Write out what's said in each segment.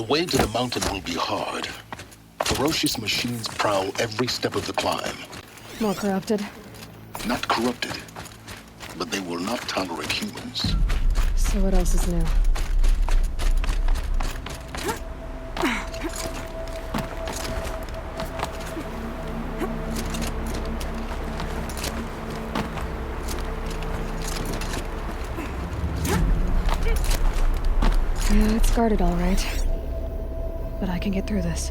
way to the mountain will be hard. Ferocious machines prowl every step of the climb. More corrupted? Not corrupted, but they will not tolerate humans. So what else is new? Yeah, it's guarded all right. But I can get through this.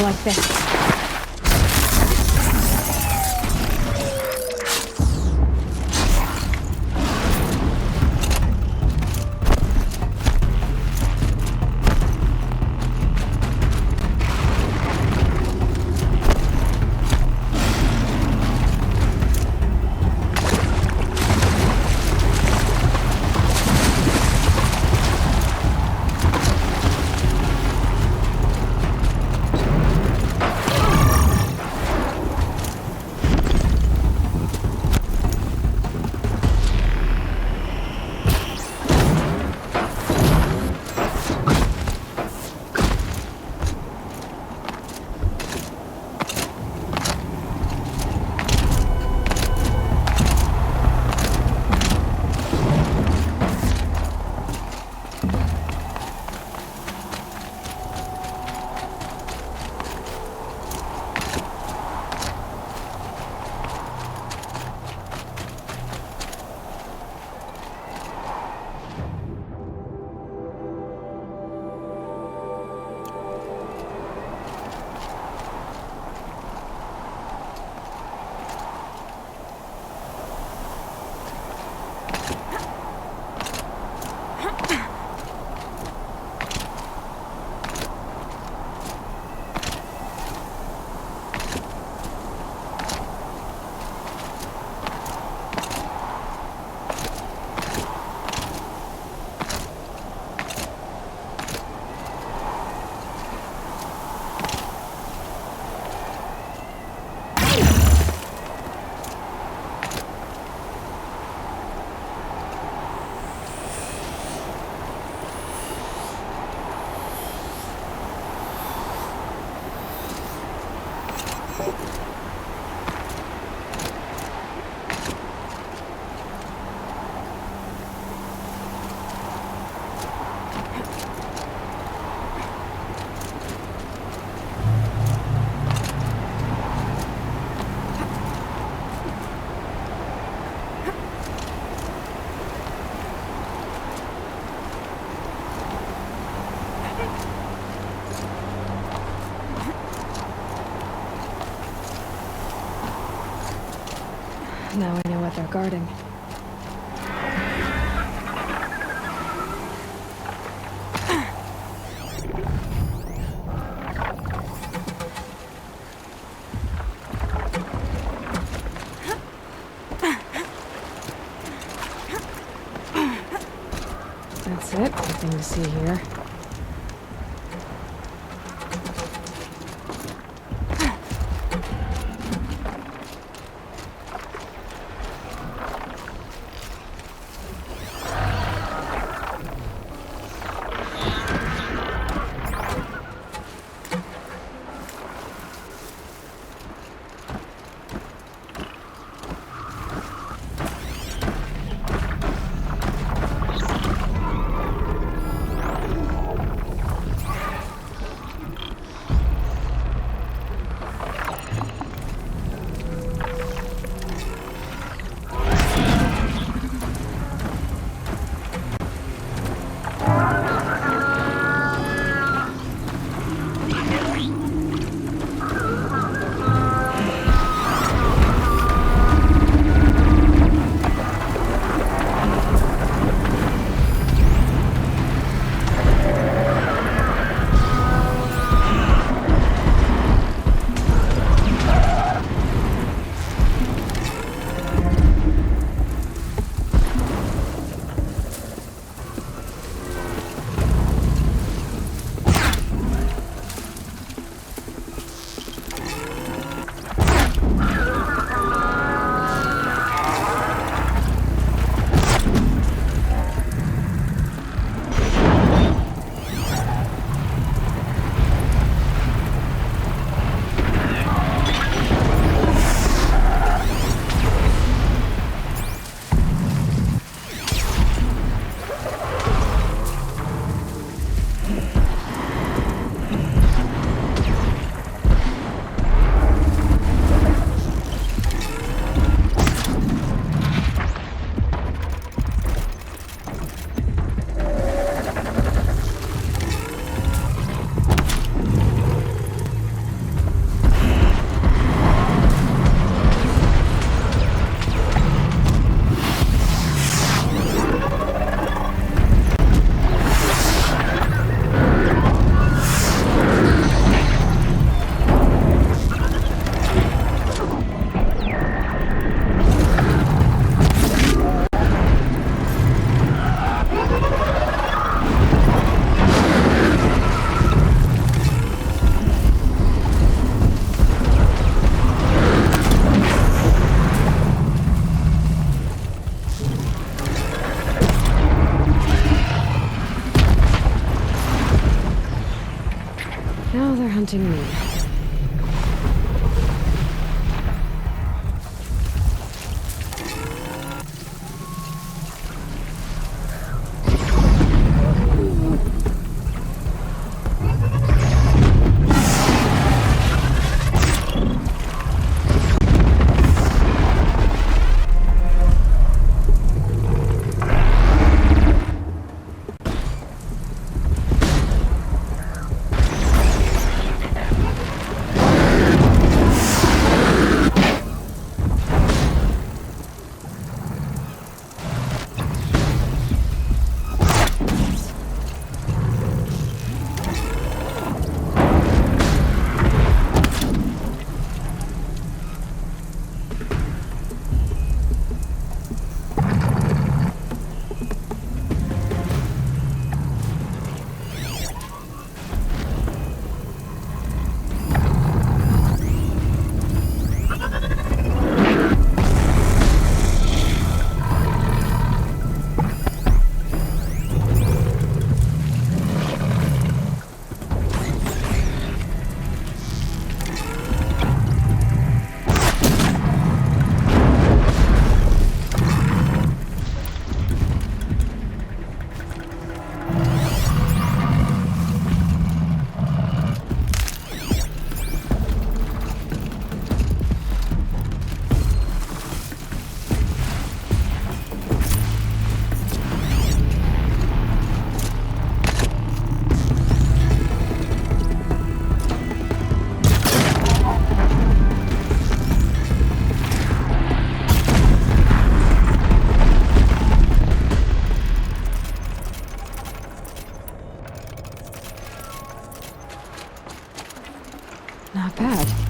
Like this. Now I know what they're guarding. That's it. Nothing to see here. Now they're hunting me. Not bad.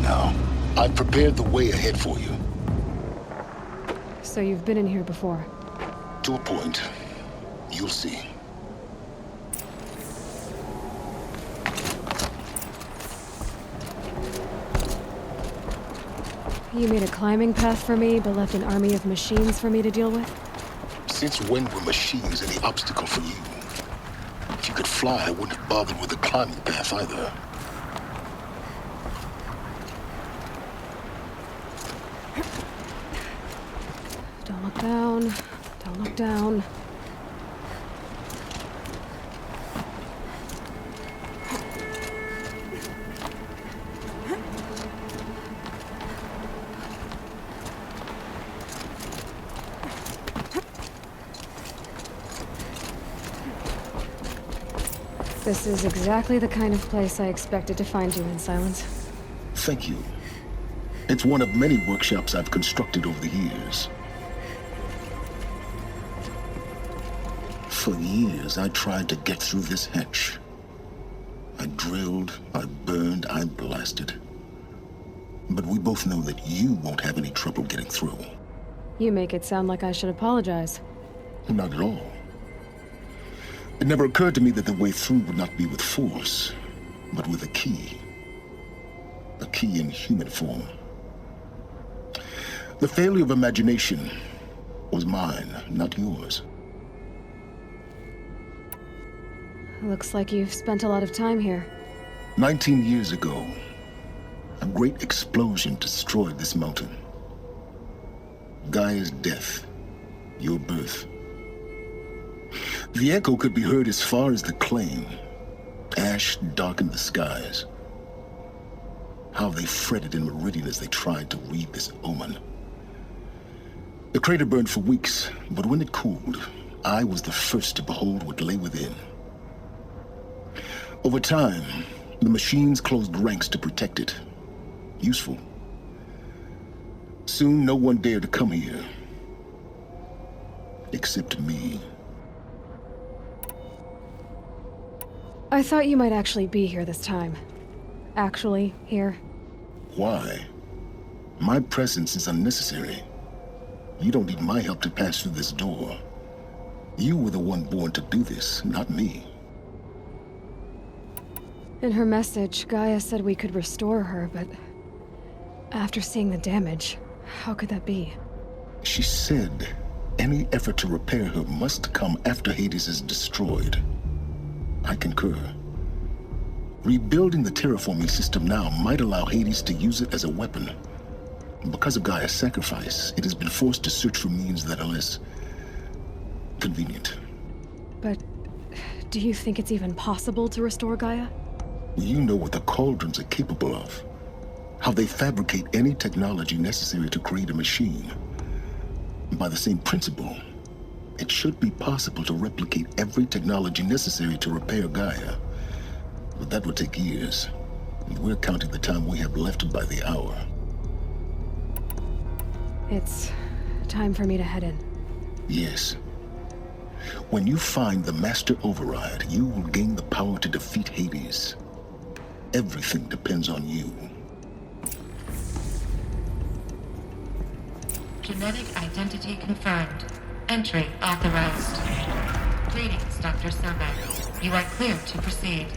now. I've prepared the way ahead for you. So you've been in here before. To a point. You'll see. You made a climbing path for me, but left an army of machines for me to deal with? Since when were machines any obstacle for you? If you could fly, I wouldn't have bothered with the climbing path either. Don't look down. Don't look down. This is exactly the kind of place I expected to find you in, Silence. Thank you. It's one of many workshops I've constructed over the years. For years, I tried to get through this hatch. I drilled, I burned, I blasted. But we both know that you won't have any trouble getting through. You make it sound like I should apologize. Not at all. It never occurred to me that the way through would not be with force, but with a key. A key in human form. The failure of imagination was mine, not yours. Looks like you've spent a lot of time here. 19 years ago, a great explosion destroyed this mountain. Gaia's death, your birth. The echo could be heard as far as the claim. Ash darkened the skies. How they fretted in Meridian as they tried to read this omen. The crater burned for weeks, but when it cooled, I was the first to behold what lay within. Over time, the machines closed ranks to protect it. Useful. Soon, no one dared to come here. Except me. I thought you might actually be here this time. Actually, here. Why? My presence is unnecessary. You don't need my help to pass through this door. You were the one born to do this, not me. In her message, Gaia said we could restore her, but after seeing the damage, how could that be? She said any effort to repair her must come after Hades is destroyed. I concur. Rebuilding the terraforming system now might allow Hades to use it as a weapon. Because of Gaia's sacrifice, it has been forced to search for means that are less convenient. But do you think it's even possible to restore Gaia? You know what the Cauldrons are capable of. How they fabricate any technology necessary to create a machine. By the same principle, it should be possible to replicate every technology necessary to repair Gaia. But that would take years. And we're counting the time we have left by the hour. It's time for me to head in. Yes. When you find the Master Override, you will gain the power to defeat Hades. Everything depends on you. Genetic identity confirmed. Entry authorized. Greetings, Dr. Sobek. You are clear to proceed.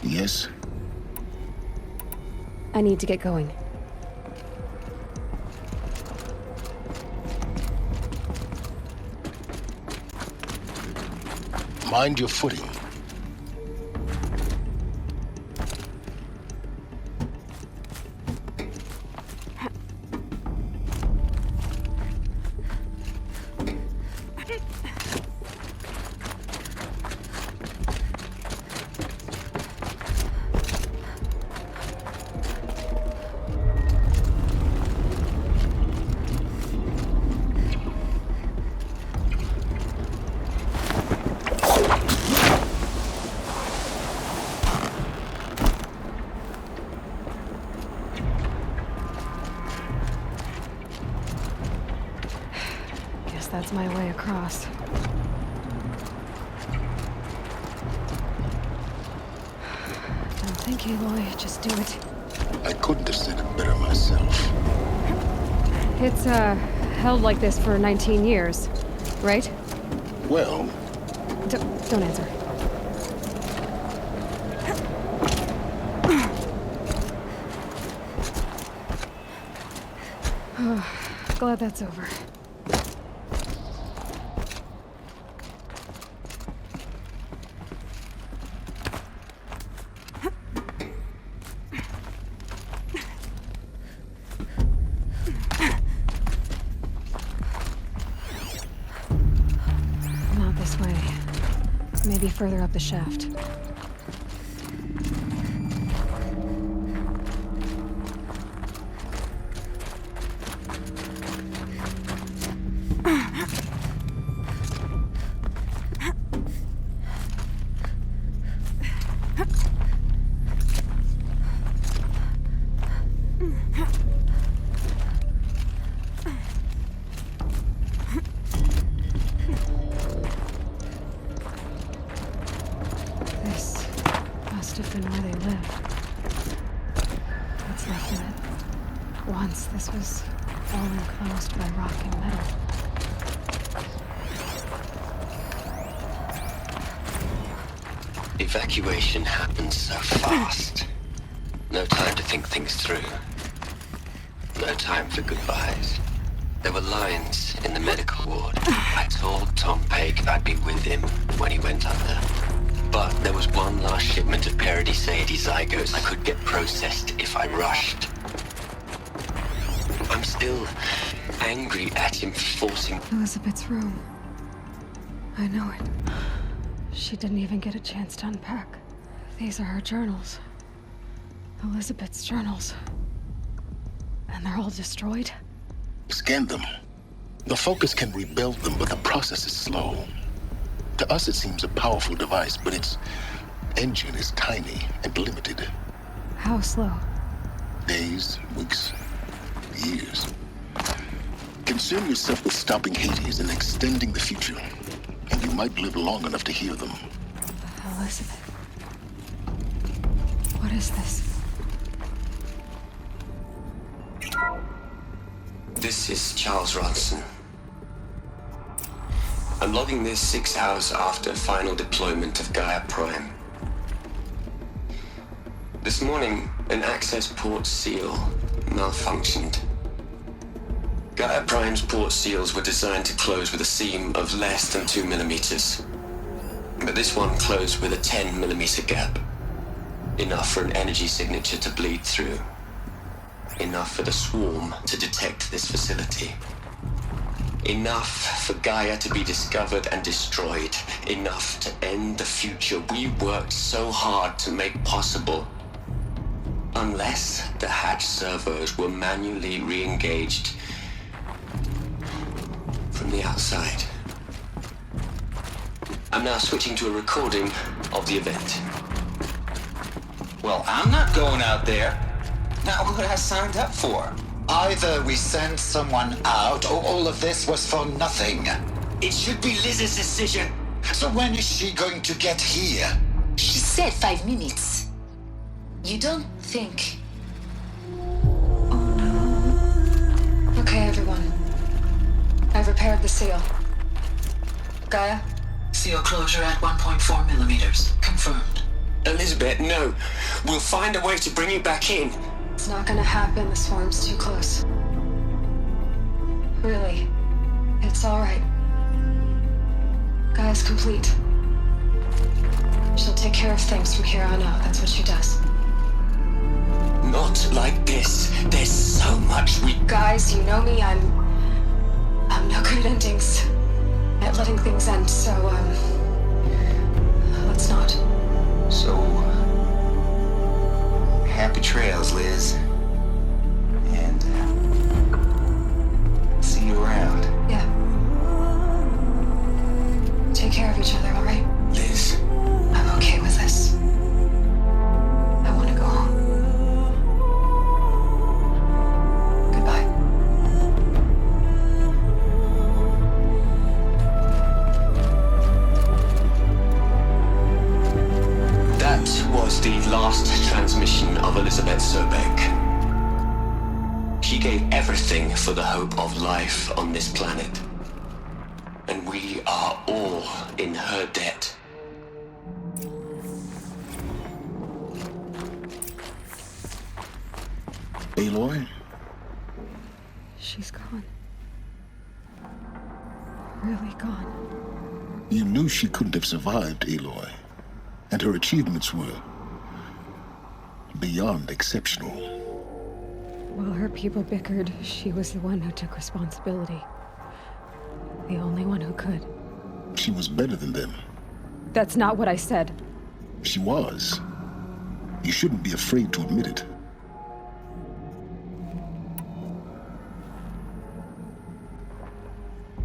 Yes? I need to get going. Mind your footing. That's my way across. think, Aloy. Just do it. I couldn't have said it better myself. It's, held like this for 19 years, right? Well, Don't answer. Glad that's over. Not this way. Maybe further up the shaft. This must have been where they lived. What's left of it? Once this was all enclosed by rock and metal. Evacuation happened so fast. No time to think things through. No time for goodbyes. There were lines in the medical ward. I told Tom Pake I'd be with him when he went under. But there was one last shipment of Paradiseidae zygotes I could get processed if I rushed. I'm still angry at him for forcing... Elizabeth's room. I know it. She didn't even get a chance to unpack. These are her journals. Elizabeth's journals. And they're all destroyed? scan them. The Focus can rebuild them, but the process is slow. To us, it seems a powerful device, but its engine is tiny and limited. How slow? Days, weeks, years. Concern yourself with stopping Hades and extending the future, and you might live long enough to hear them. Elizabeth. What is this? This is Charles Ronson. I'm logging this 6 hours after final deployment of Gaia Prime. This morning, an access port seal malfunctioned. Gaia Prime's port seals were designed to close with a seam of less than 2 millimeters. But this one closed with a 10 millimeter gap. Enough for an energy signature to bleed through. Enough for the swarm to detect this facility. Enough for Gaia to be discovered and destroyed. Enough to end the future we worked so hard to make possible. Unless the hatch servos were manually re-engaged from the outside. I'm now switching to a recording of the event. Well, I'm not going out there. Not what I signed up for. Either we send someone out, or all of this was for nothing. It should be Liz's decision. So when is she going to get here? She said 5 minutes. You don't think... Okay, everyone. I've repaired the seal. Gaia? Seal closure at 1.4 millimeters. Confirmed. Elizabeth, no. We'll find a way to bring you back in. It's not gonna happen. The swarm's too close. Really. It's alright. Gaia's complete. She'll take care of things from here on out. That's what she does. Not like this. There's so much we... Guys, you know me. I'm no good at endings. At letting things end, so, let's not. So... happy trails, Liz. And... see you around. Yeah. Take care of each other, alright? Liz. I'm okay with this. I want to go home. Goodbye. That the last transmission of Elizabeth Sobek. She gave everything for the hope of life on this planet. And we are all in her debt. Aloy? She's gone. Really gone. You knew she couldn't have survived, Aloy. And her achievements were beyond exceptional. While her people bickered, she was the one who took responsibility. The only one who could. She was better than them. That's not what I said. She was. You shouldn't be afraid to admit it.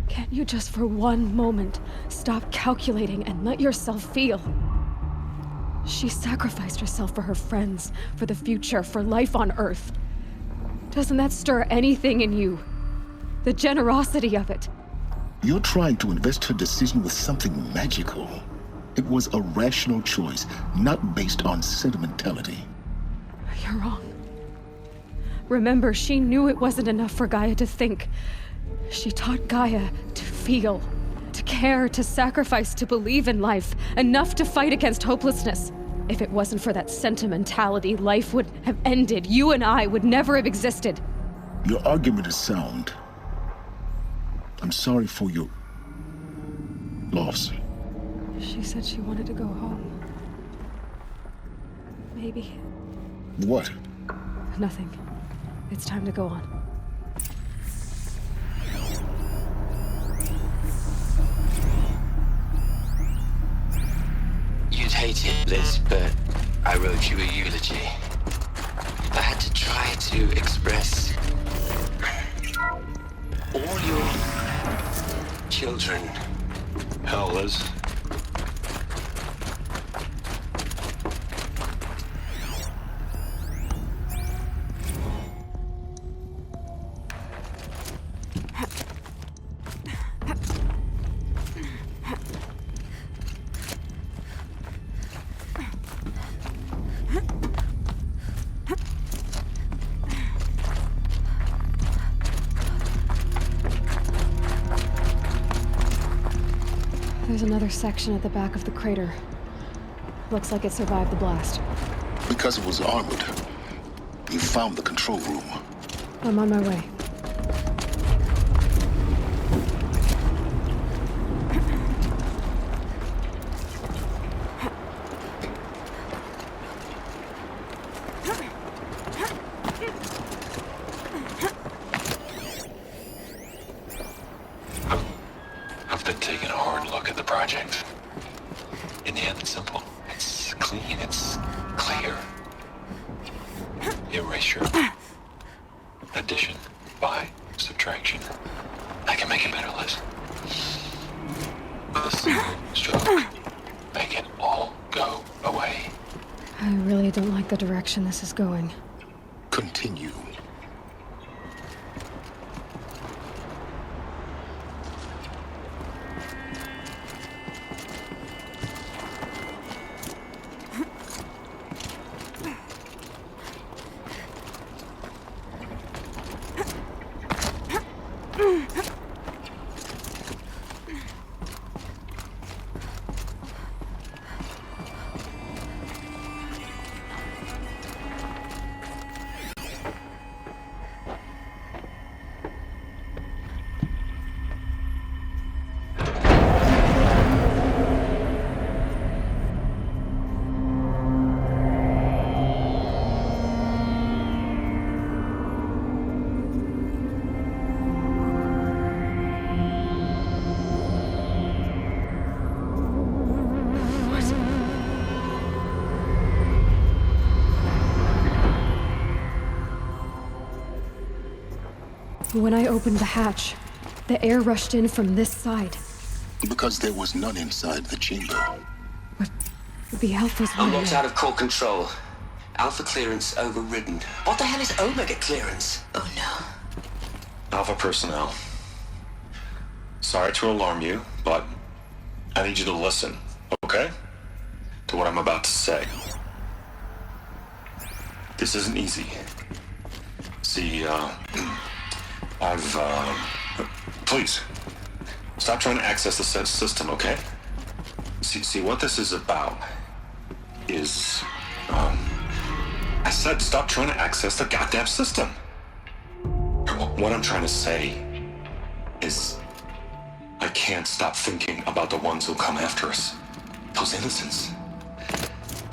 Can't you just for one moment stop calculating and let yourself feel? She sacrificed herself for her friends, for the future, for life on Earth. Doesn't that stir anything in you? The generosity of it. You're trying to invest her decision with something magical. It was a rational choice, not based on sentimentality. You're wrong. Remember, she knew it wasn't enough for Gaia to think. She taught Gaia to feel, to care, to sacrifice, to believe in life, enough to fight against hopelessness. If it wasn't for that sentimentality, life would have ended. You and I would never have existed. Your argument is sound. I'm sorry for your loss. She said she wanted to go home. Maybe. What? Nothing. It's time to go on. You'd hate it, Liz, but I wrote you a eulogy. I had to try to express all your children. Hell, Liz. There's another section at the back of the crater. Looks like it survived the blast. Because it was armored. You found the control room. I'm on my way. I've been taking a hard look at the project. In the end, it's simple. It's clean. It's clear. Erasure. Addition. By. Subtraction. I can make it better, Liz. A single stroke. Make it all go away. I really don't like the direction this is going. Continue. When I opened the hatch, the air rushed in from this side. Because there was none inside the chamber. But the Alphas I'm were locked there. out of core control. Alpha clearance overridden. What the hell is Omega clearance? Oh no. Alpha personnel. Sorry to alarm you, but I need you to listen, okay? To what I'm about to say. This isn't easy. See, please, stop trying to access the system, okay? See, what this is about is, I said stop trying to access the goddamn system. What I'm trying to say is, I can't stop thinking about the ones who come after us. Those innocents.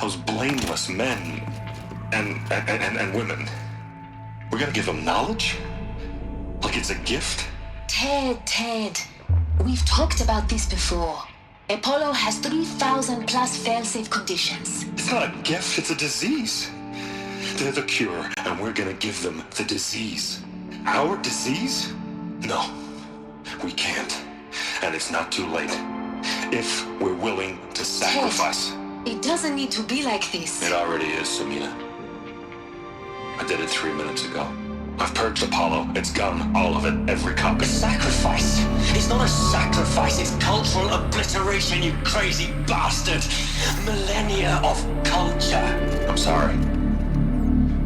Those blameless men and women. We're gonna give them knowledge? Like it's a gift? Ted. We've talked about this before. Apollo has 3,000 plus fail-safe conditions. It's not a gift, it's a disease. They're the cure, and we're gonna give them the disease. Our disease? No, we can't. And it's not too late. If we're willing to sacrifice. Ted, it doesn't need to be like this. It already is, Samina. I did it 3 minutes ago. I've purged Apollo. It's gone. All of it. Every copy. Sacrifice? It's not a sacrifice. It's cultural obliteration, you crazy bastard. Millennia of culture. I'm sorry.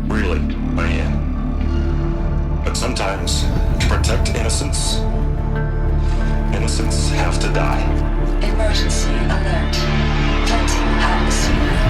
Really, I am. But sometimes, to protect innocence, innocents have to die. Emergency alert. Planting atmosphere.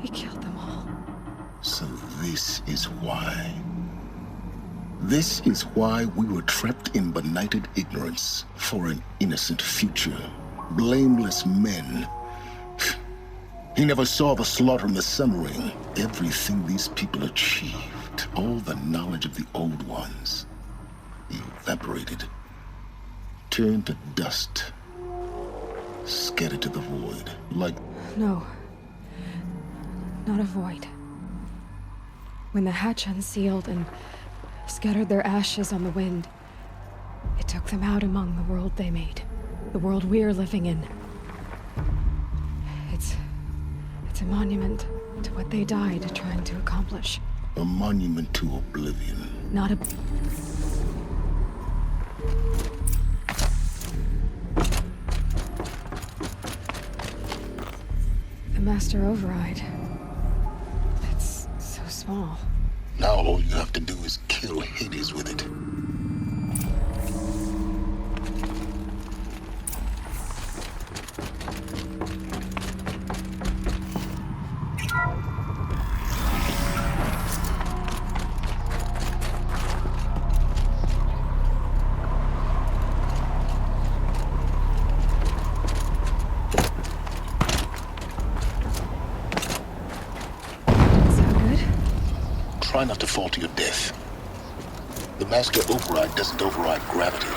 He killed them all. So this is why. This is why we were trapped in benighted ignorance for an innocent future. Blameless men. He never saw the slaughter in the Sun Ring. Everything these people achieved, all the knowledge of the old ones, evaporated, turned to dust, scattered to the void, like... No. Not a void. When the hatch unsealed and scattered their ashes on the wind, it took them out among the world they made. The world we're living in. It's a monument to what they died trying to accomplish. A monument to oblivion. Not a... The Master Override. It's so small. Now all you have to do is kill Hades with it. Try not to fall to your death. The Master Override doesn't override gravity.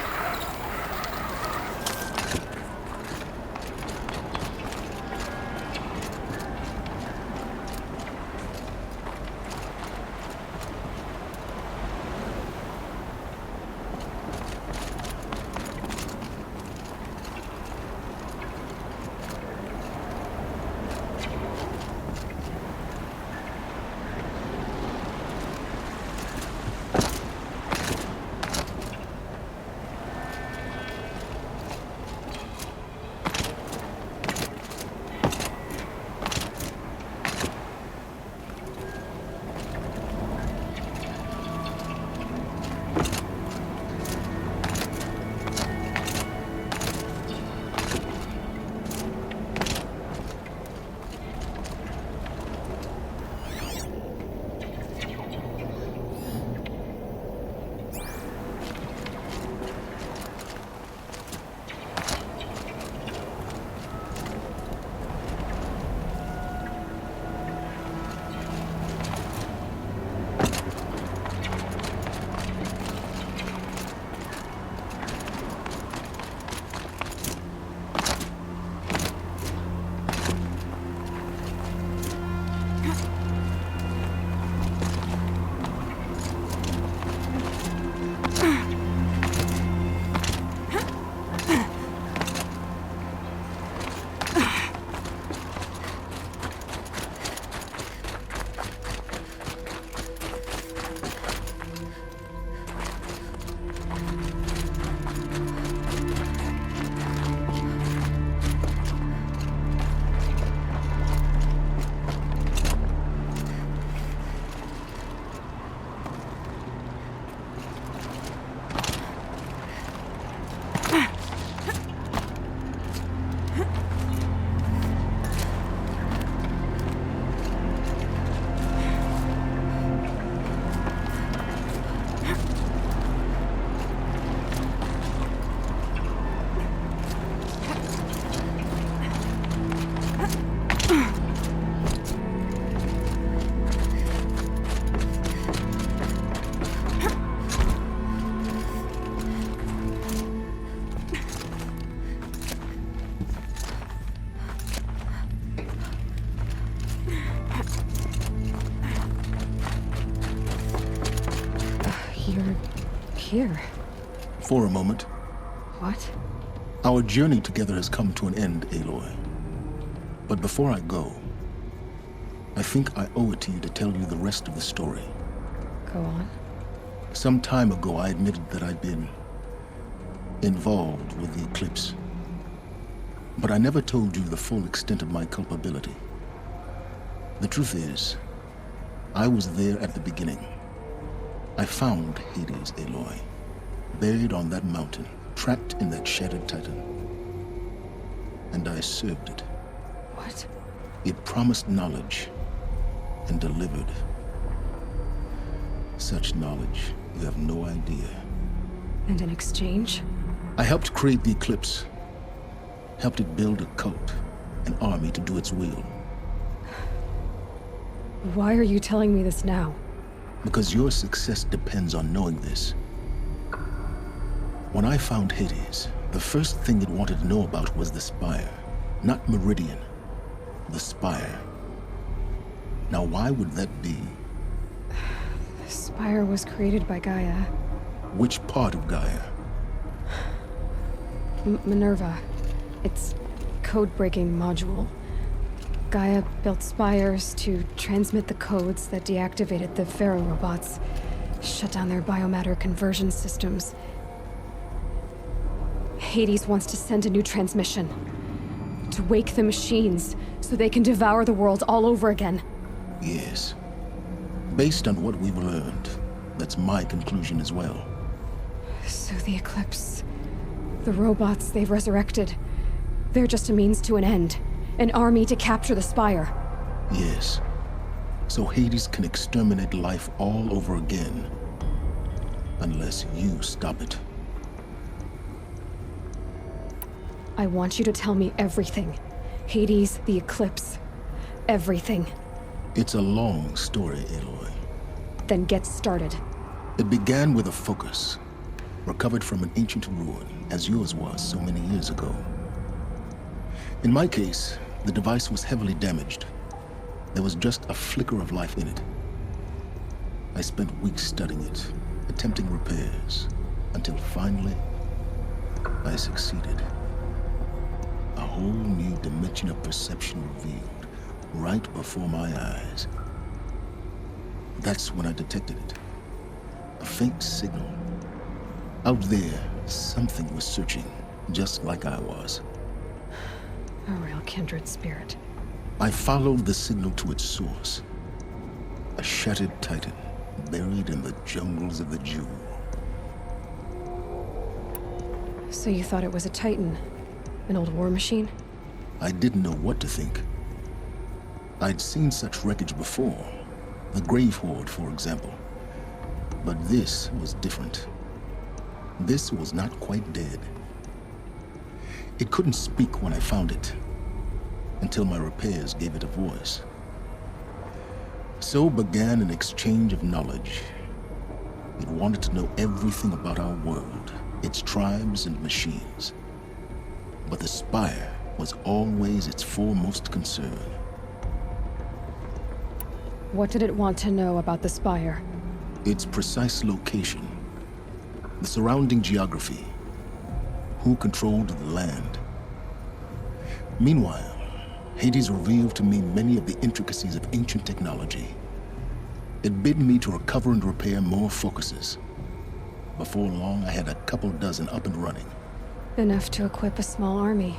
Here? For a moment. What? Our journey together has come to an end, Aloy. But before I go, I think I owe it to you to tell you the rest of the story. Go on. Some time ago, I admitted that I'd been involved with the Eclipse. But I never told you the full extent of my culpability. The truth is, I was there at the beginning. I found Hades, Aloy, buried on that mountain, trapped in that shattered Titan. And I served it. What? It promised knowledge and delivered. Such knowledge, you have no idea. And in exchange? I helped create the Eclipse. Helped it build a cult, an army to do its will. Why are you telling me this now? Because your success depends on knowing this. When I found Hades, the first thing it wanted to know about was the Spire. Not Meridian. The Spire. Now why would that be? The Spire was created by Gaia. Which part of Gaia? Minerva. Its code-breaking module. Gaia built spires to transmit the codes that deactivated the Pharaoh robots, shut down their biomatter conversion systems. Hades wants to send a new transmission. To wake the machines, so they can devour the world all over again. Yes. Based on what we've learned, that's my conclusion as well. So the Eclipse, the robots they've resurrected, they're just a means to an end. An army to capture the Spire. Yes. So Hades can exterminate life all over again. Unless you stop it. I want you to tell me everything. Hades, the Eclipse, everything. It's a long story, Aloy. Then get started. It began with a focus, recovered from an ancient ruin, as yours was so many years ago. In my case, the device was heavily damaged. There was just a flicker of life in it. I spent weeks studying it, attempting repairs, until finally, I succeeded. A whole new dimension of perception revealed, right before my eyes. That's when I detected it. A faint signal. Out there, something was searching, just like I was. A real kindred spirit. I followed the signal to its source. A shattered Titan, buried in the jungles of the Jewel. So you thought it was a Titan? An old war machine? I didn't know what to think. I'd seen such wreckage before. The Grave Horde, for example. But this was different. This was not quite dead. It couldn't speak when I found it, until my repairs gave it a voice. So began an exchange of knowledge. It wanted to know everything about our world, its tribes and machines. But the Spire was always its foremost concern. What did it want to know about the Spire? Its precise location, the surrounding geography, who controlled the land. Meanwhile, Hades revealed to me many of the intricacies of ancient technology. It bid me to recover and repair more focuses. Before long, I had a couple dozen up and running. Enough to equip a small army.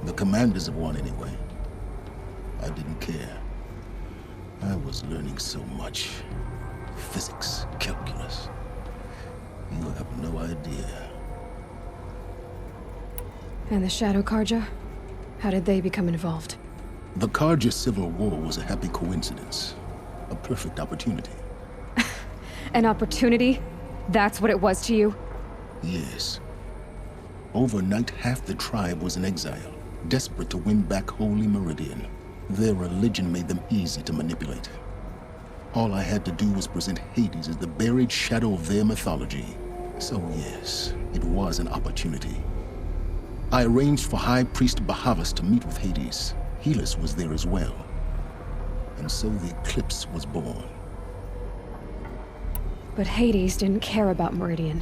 The commanders of one, anyway. I didn't care. I was learning so much. Physics, calculus. You have no idea. And the Shadow Carja? How did they become involved? The Carja Civil War was a happy coincidence. A perfect opportunity. An opportunity? That's what it was to you? Yes. Overnight, half the tribe was in exile, desperate to win back Holy Meridian. Their religion made them easy to manipulate. All I had to do was present Hades as the buried shadow of their mythology. So yes, it was an opportunity. I arranged for High Priest Bahavas to meet with Hades. Helis was there as well. And so the Eclipse was born. But Hades didn't care about Meridian.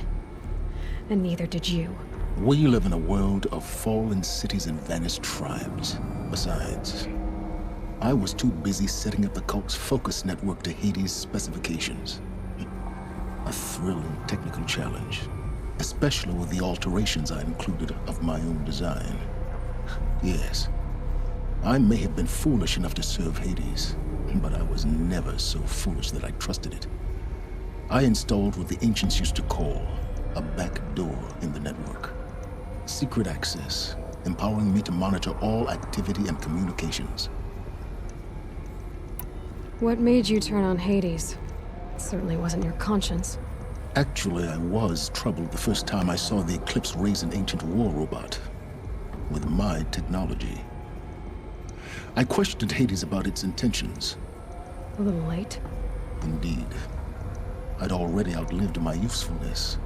And neither did you. We live in a world of fallen cities and vanished tribes. Besides, I was too busy setting up the cult's focus network to Hades' specifications. A thrilling technical challenge, especially with the alterations I included of my own design. Yes, I may have been foolish enough to serve Hades, but I was never so foolish that I trusted it. I installed what the ancients used to call a back door in the network. Secret access, empowering me to monitor all activity and communications. What made you turn on Hades? It certainly wasn't your conscience. Actually, I was troubled the first time I saw the Eclipse raise an ancient war robot with my technology. I questioned Hades about its intentions. A little late. Indeed. I'd already outlived my usefulness.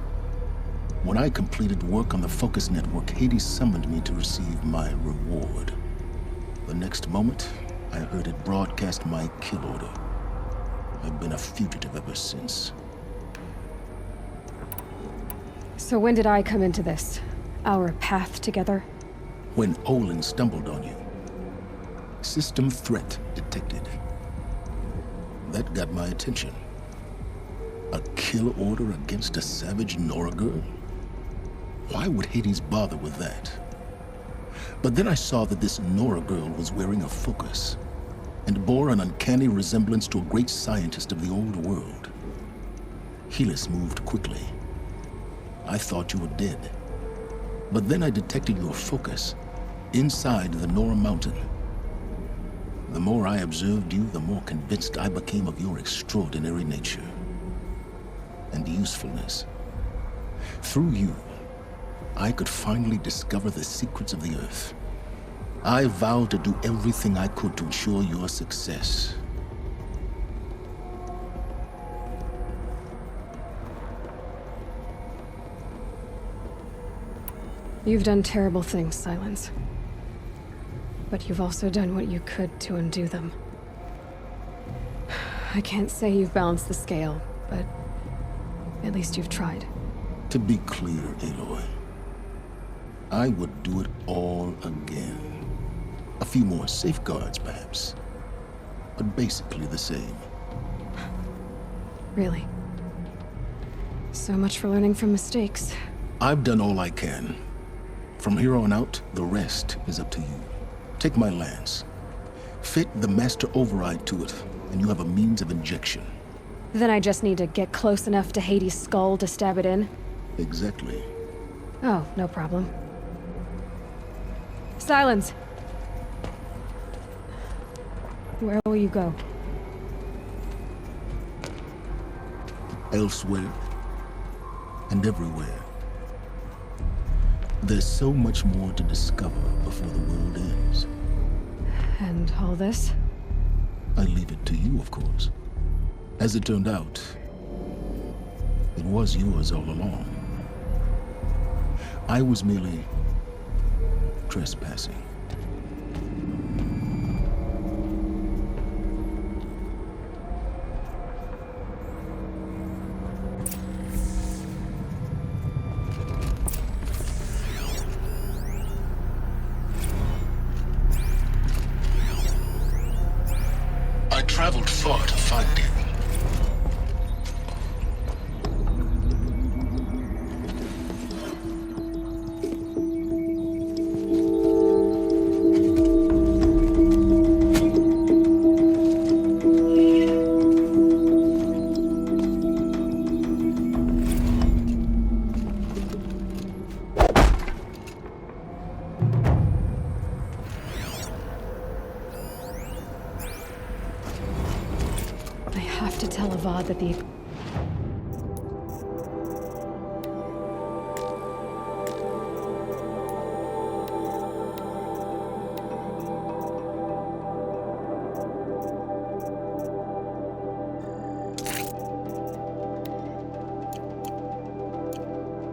When I completed work on the Focus Network, Hades summoned me to receive my reward. The next moment, I heard it broadcast my kill order. I've been a fugitive ever since. So when did I come into this? Our path together? When Olin stumbled on you. System threat detected. That got my attention. A kill order against a savage Nora girl? Why would Hades bother with that? But then I saw that this Nora girl was wearing a focus and bore an uncanny resemblance to a great scientist of the old world. Helis moved quickly. I thought you were dead. But then I detected your focus inside the Nora Mountain. The more I observed you, the more convinced I became of your extraordinary nature and usefulness. Through you, I could finally discover the secrets of the Earth. I vowed to do everything I could to ensure your success. You've done terrible things, Silence. But you've also done what you could to undo them. I can't say you've balanced the scale, but at least you've tried. To be clear, Aloy, I would do it all again. A few more safeguards, perhaps, but basically the same. Really? So much for learning from mistakes. I've done all I can. From here on out, the rest is up to you. Take my lance. Fit the master override to it, and you have a means of injection. Then I just need to get close enough to Hades' skull to stab it in? Exactly. Oh, no problem. Silence! Where will you go? Elsewhere. And everywhere. There's so much more to discover before the world ends. And all this? I leave it to you, of course. As it turned out, it was yours all along. I was merely trespassing. I traveled far to find it. I have to tell Avad that the...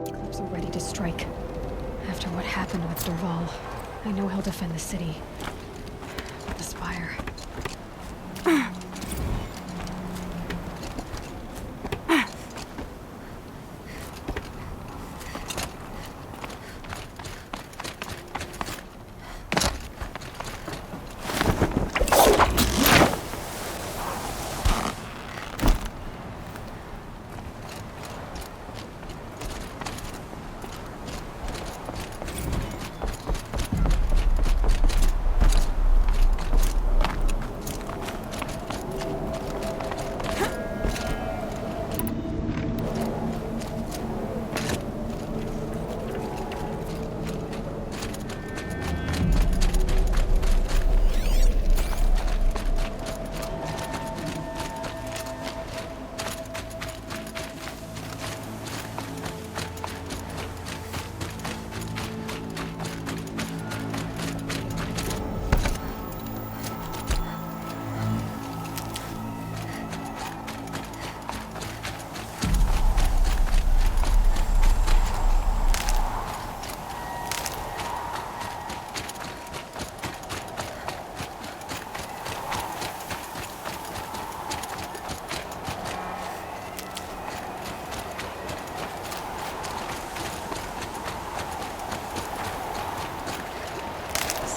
Eclipse are ready to strike. After what happened with Dervahl, I know he'll defend the city. The Spire.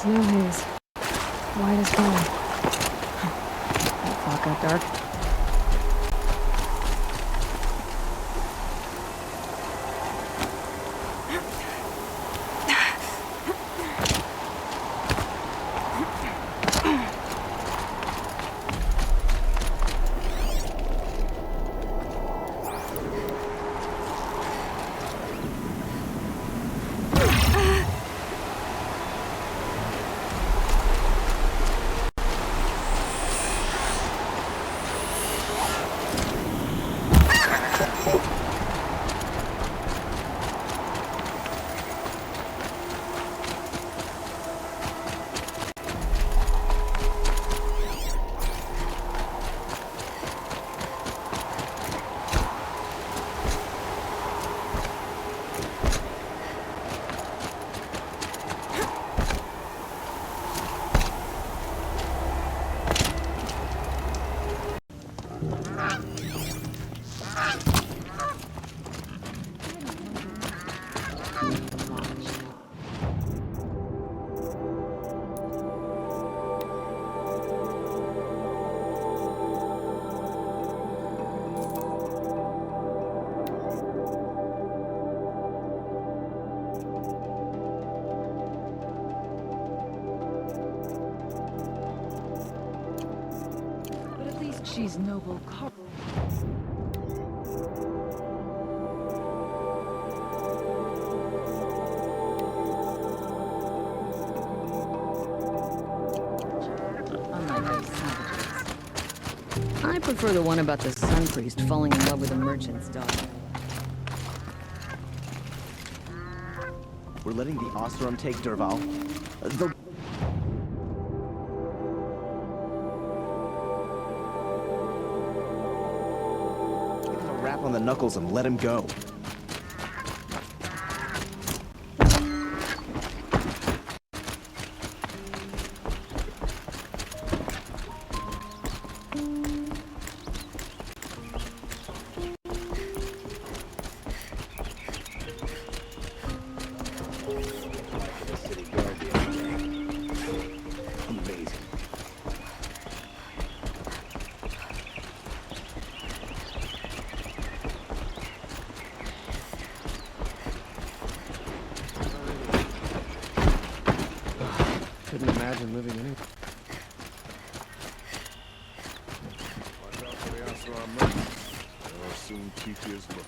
Snow haze. White as gold. That fog got dark. She's noble. I prefer the one about the sun priest falling in love with a merchant's daughter. We're letting the Oseram take Derval. The rap on the knuckles and let him go. Couldn't imagine living in it. Watch out for the Oseram merchants. They'll soon keep you as look.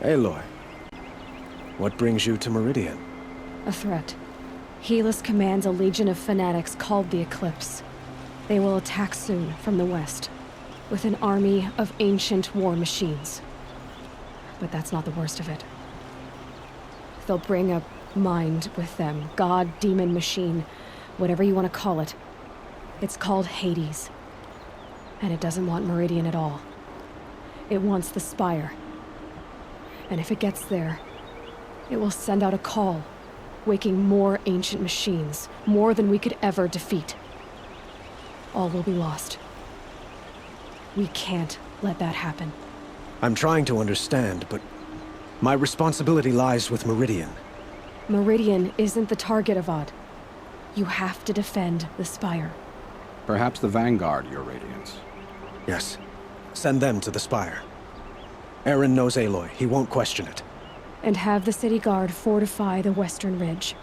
Aloy, what brings you to Meridian? A threat. Helis commands a legion of fanatics called the Eclipse. They will attack soon from the west, with an army of ancient war machines. But that's not the worst of it. They'll bring a mind with them, god, demon, machine, whatever you want to call it. It's called Hades. And it doesn't want Meridian at all. It wants the Spire. And if it gets there, it will send out a call, waking more ancient machines, more than we could ever defeat. All will be lost. We can't let that happen. I'm trying to understand, but my responsibility lies with Meridian. Meridian isn't the target, Avad. You have to defend the Spire. Perhaps the Vanguard, Your Radiance. Yes. Send them to the Spire. Eren knows Aloy. He won't question it. And have the city guard fortify the western ridge.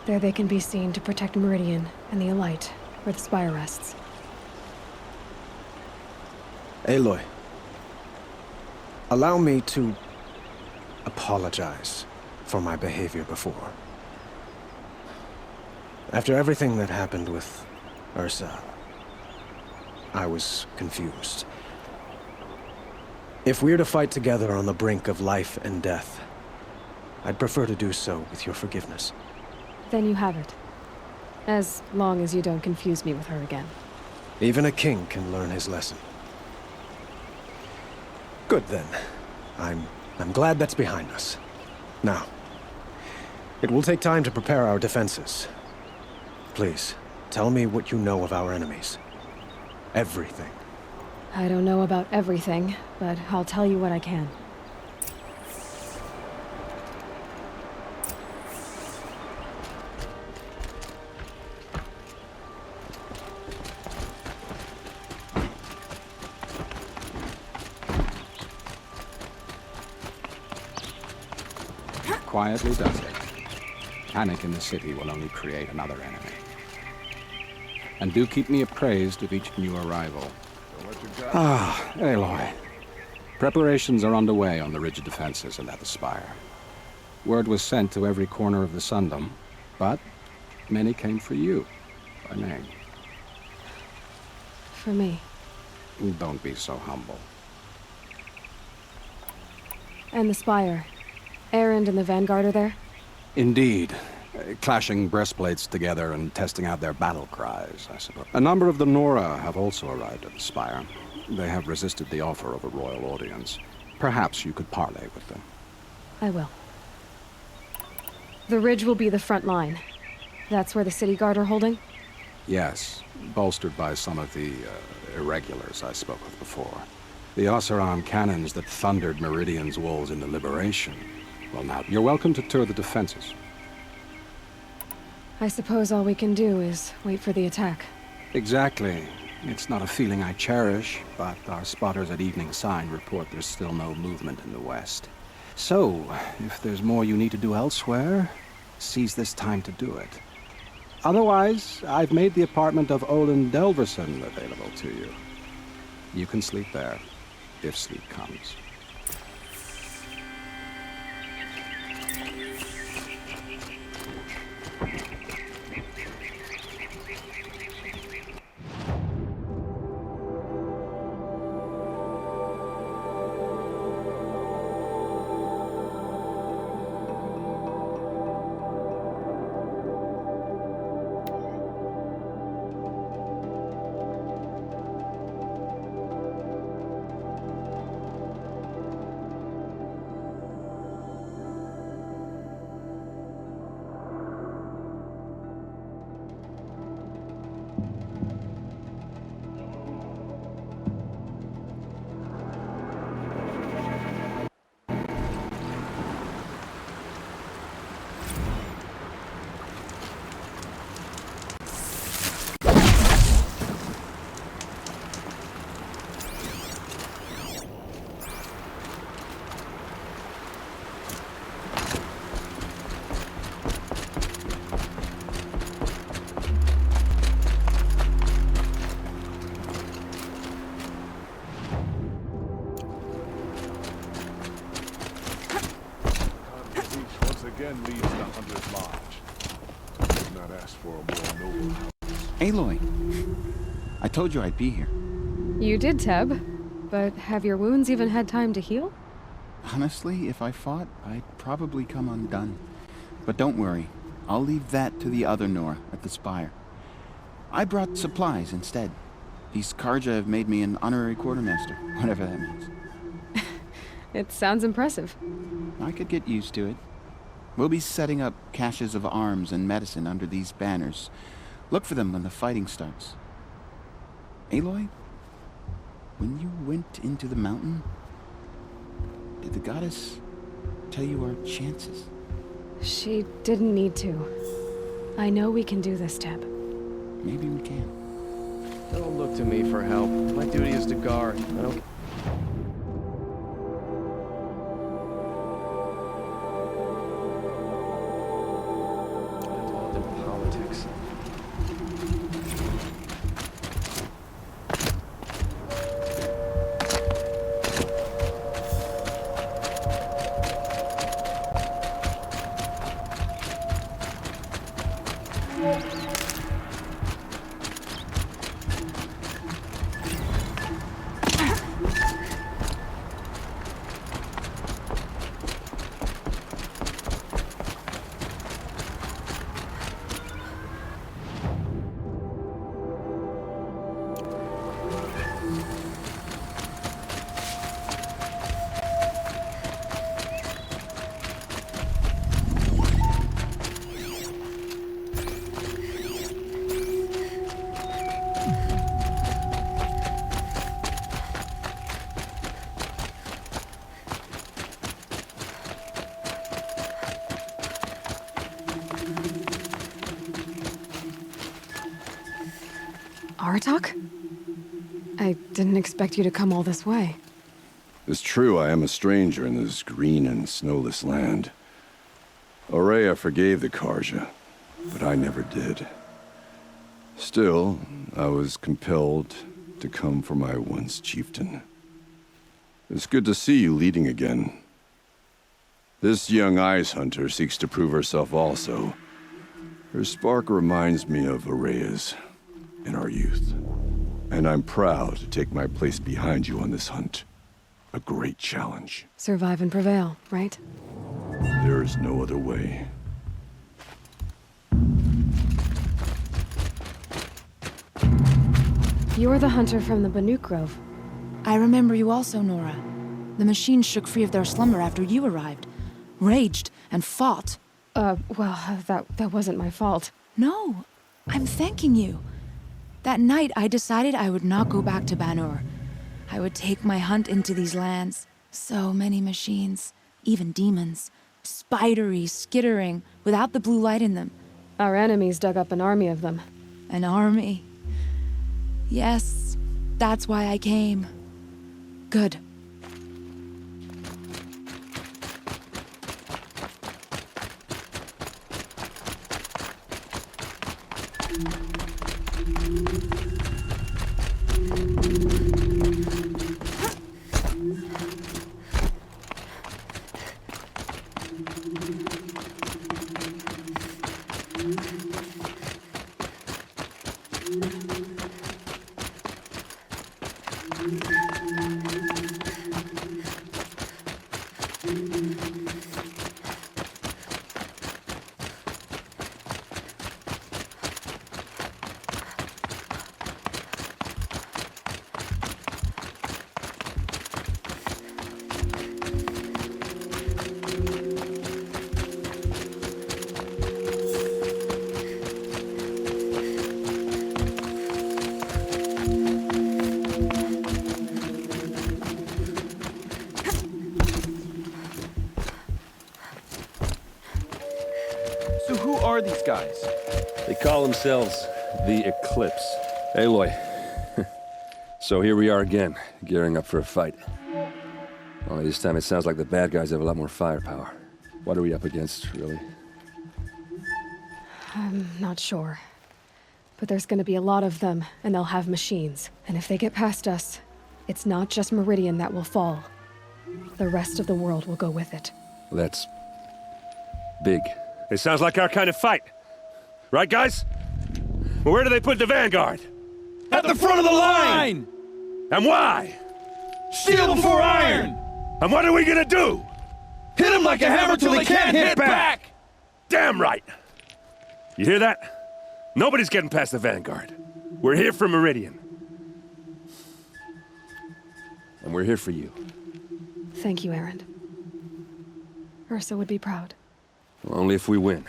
There they can be seen to protect Meridian and the Elite, where the Spire rests. Aloy, allow me to apologize for my behavior before. After everything that happened with Ursa, I was confused. If we're to fight together on the brink of life and death, I'd prefer to do so with your forgiveness. Then you have it. As long as you don't confuse me with her again. Even a king can learn his lesson. Good then. I'm glad that's behind us. Now, it will take time to prepare our defenses. Please, tell me what you know of our enemies. Everything. I don't know about everything, but I'll tell you what I can. Quietly does it. Panic in the city will only create another enemy. And do keep me appraised of each new arrival. Ah, Aloy. Preparations are underway on the rigid defenses and at the spire. Word was sent to every corner of the Sundom, but many came for you, by name. For me. Don't be so humble. And the spire. Erend and the Vanguard are there? Indeed. Clashing breastplates together and testing out their battle cries, I suppose. A number of the Nora have also arrived at the spire. They have resisted the offer of a royal audience. Perhaps you could parley with them. I will. The ridge will be the front line. That's where the city guard are holding? Yes, bolstered by some of the irregulars I spoke of before. The Oseram cannons that thundered Meridian's walls into liberation. Well, now, you're welcome to tour the defenses. I suppose all we can do is wait for the attack. Exactly. It's not a feeling I cherish, but our spotters at Evening Sign report there's still no movement in the west. So, if there's more you need to do elsewhere, seize this time to do it. Otherwise, I've made the apartment of Olin Delverson available to you. You can sleep there, if sleep comes. Again leaves the Hunter's Lodge. Did not ask for a more noble house. Aloy, I told you I'd be here. You did, Teb. But have your wounds even had time to heal? Honestly, if I fought, I'd probably come undone. But don't worry, I'll leave that to the other Nora at the spire. I brought supplies instead. These Karja have made me an honorary quartermaster, whatever that means. It sounds impressive. I could get used to it. We'll be setting up caches of arms and medicine under these banners. Look for them when the fighting starts. Aloy, when you went into the mountain, did the goddess tell you our chances? She didn't need to. I know we can do this, Teb. Maybe we can. Don't look to me for help. My duty is to guard. I don't... Aratak? I didn't expect you to come all this way. It's true I am a stranger in this green and snowless land. Aurea forgave the Carja, but I never did. Still, I was compelled to come for my once chieftain. It's good to see you leading again. This young ice hunter seeks to prove herself also. Her spark reminds me of Aurea's in our youth. And I'm proud to take my place behind you on this hunt. A great challenge. Survive and prevail, right? There is no other way. You're the hunter from the Banuk Grove. I remember you also, Nora. The machines shook free of their slumber after you arrived. Raged and fought. Well, that wasn't my fault. No, I'm thanking you. That night, I decided I would not go back to Banur. I would take my hunt into these lands. So many machines, even demons. Spidery, skittering, without the blue light in them. Our enemies dug up an army of them. An army? Yes, that's why I came. Good. Are these guys? They call themselves the Eclipse. Aloy. So here we are again, gearing up for a fight. Only this time it sounds like the bad guys have a lot more firepower. What are we up against, really? I'm not sure. But there's gonna be a lot of them, and they'll have machines. And if they get past us, it's not just Meridian that will fall. The rest of the world will go with it. That's big. It sounds like our kind of fight. Right, guys? Well, where do they put the Vanguard? At the front of the line! And why? Steel before iron! And what are we gonna do? Hit them like a hammer till they can't hit back! Damn right! You hear that? Nobody's getting past the Vanguard. We're here for Meridian. And we're here for you. Thank you, Erend. Ursa would be proud. Well, only if we win.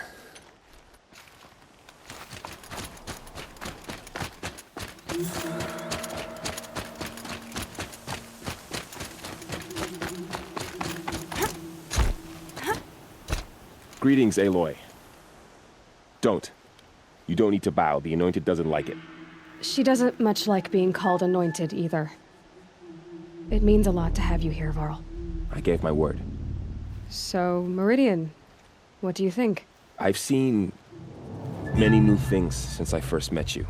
Greetings, Aloy. Don't. You don't need to bow. The Anointed doesn't like it. She doesn't much like being called Anointed, either. It means a lot to have you here, Varl. I gave my word. So, Meridian, what do you think? I've seen many new things since I first met you.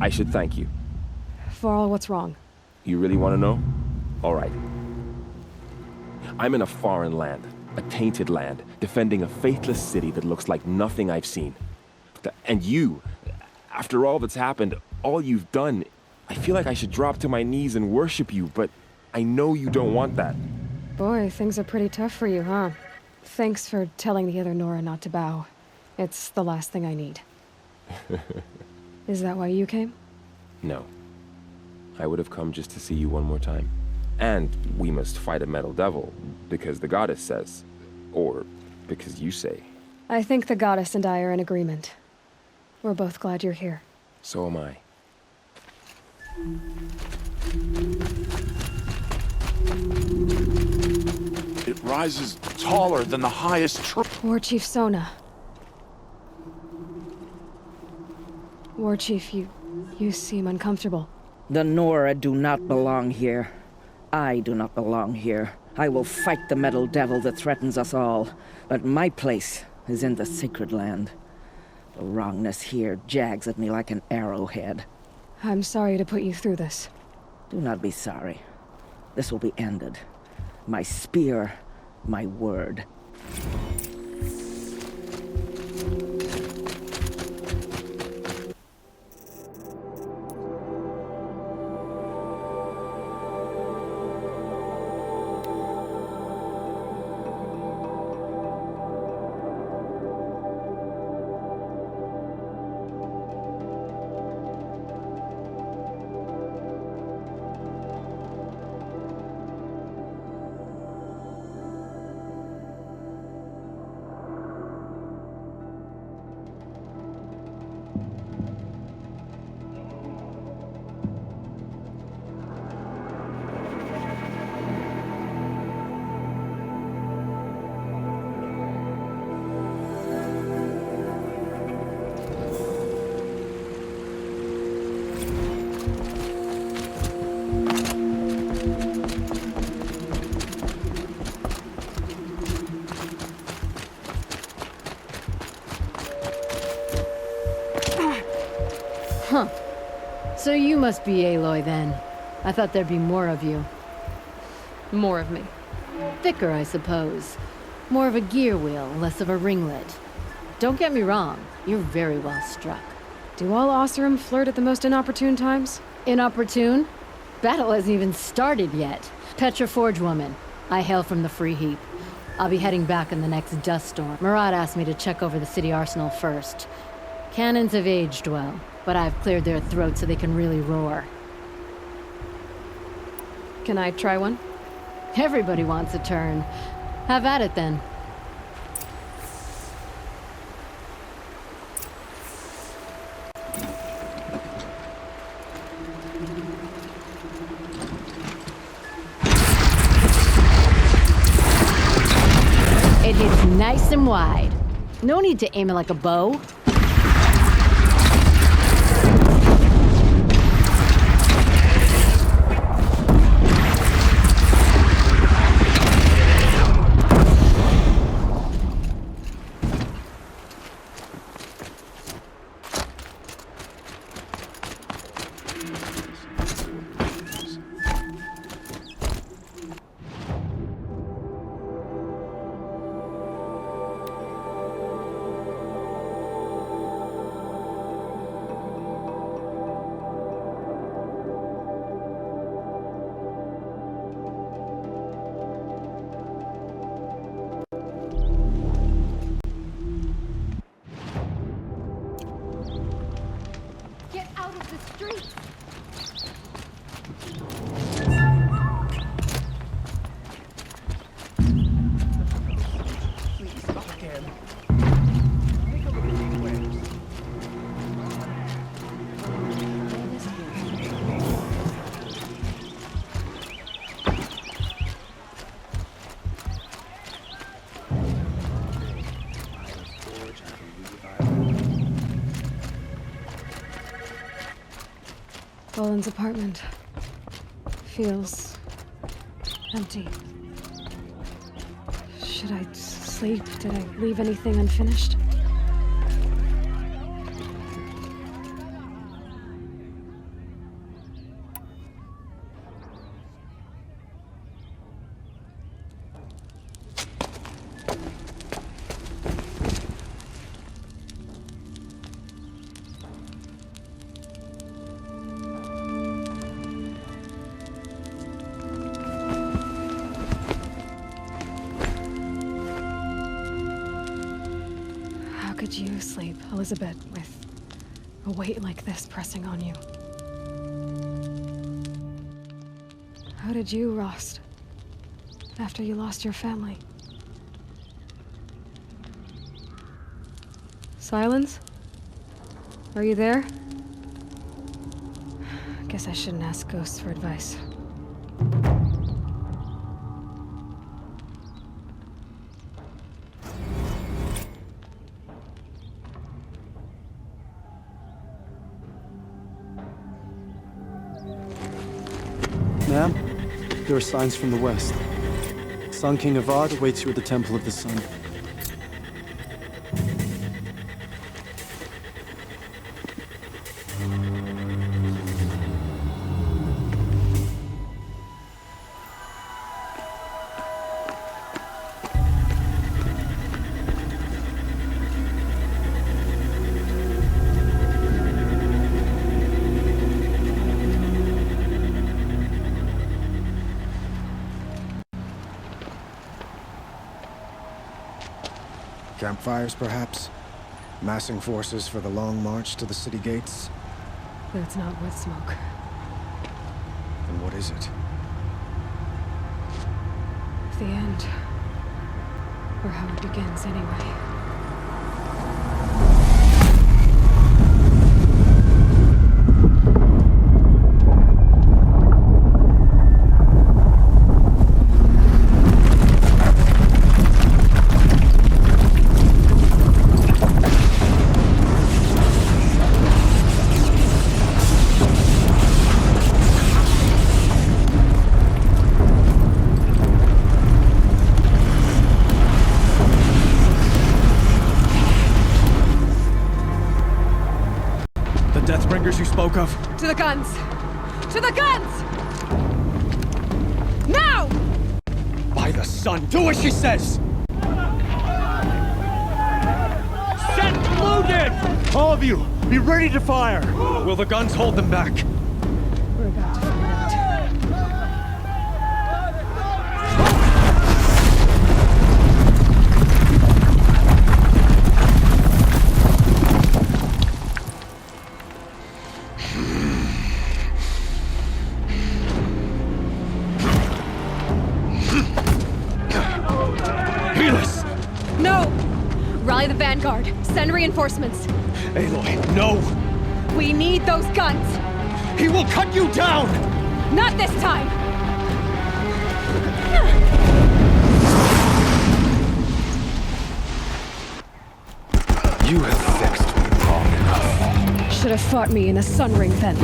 I should thank you. Varl, what's wrong? You really want to know? All right. I'm in a foreign land, a tainted land, defending a faithless city that looks like nothing I've seen. And you, after all that's happened, all you've done, I feel like I should drop to my knees and worship you, but I know you don't want that. Boy, things are pretty tough for you, huh? Thanks for telling the other Nora not to bow. It's the last thing I need. Is that why you came? No. I would have come just to see you one more time. And we must fight a metal devil, because the goddess says. Or because you say. I think the goddess and I are in agreement. We're both glad you're here. So am I. It rises taller than the highest tree. War Chief Sona. War Chief, you You seem uncomfortable. The Nora do not belong here. I do not belong here. I will fight the metal devil that threatens us all. But my place is in the sacred land. The wrongness here jags at me like an arrowhead. I'm sorry to put you through this. Do not be sorry. This will be ended. My spear, my word. Huh. So you must be Aloy then. I thought there'd be more of you. More of me. Thicker, I suppose. More of a gear wheel, less of a ringlet. Don't get me wrong, you're very well struck. Do all Oseram flirt at the most inopportune times? Inopportune? Battle hasn't even started yet. Petra Forge woman. I hail from the Free Heap. I'll be heading back in the next dust storm. Murad asked me to check over the city arsenal first. Cannons have aged well, but I've cleared their throats so they can really roar. Can I try one? Everybody wants a turn. Have at it then. It hits nice and wide. No need to aim it like a bow. Boland's apartment feels empty. Should I sleep? Did I leave anything unfinished? How could you sleep, Elizabeth, with a weight like this pressing on you? How did you, Rost, after you lost your family? Silence? Are you there? Guess I shouldn't ask ghosts for advice. Ma'am, there are signs from the west. Sun King Avad awaits you at the Temple of the Sun. Campfires, perhaps? Massing forces for the long march to the city gates? But it's not with smoke. Then what is it? The end. Or how it begins, anyway. You spoke of? To the guns! To the guns! Now! By the sun, do as she says! Set loaded! All of you, be ready to fire! Will the guns hold them back? We're about to find out. Rally the vanguard. Send reinforcements. Aloy, no! We need those guns! He will cut you down! Not this time! You have vexed me long enough. Should have fought me in a sun ring then.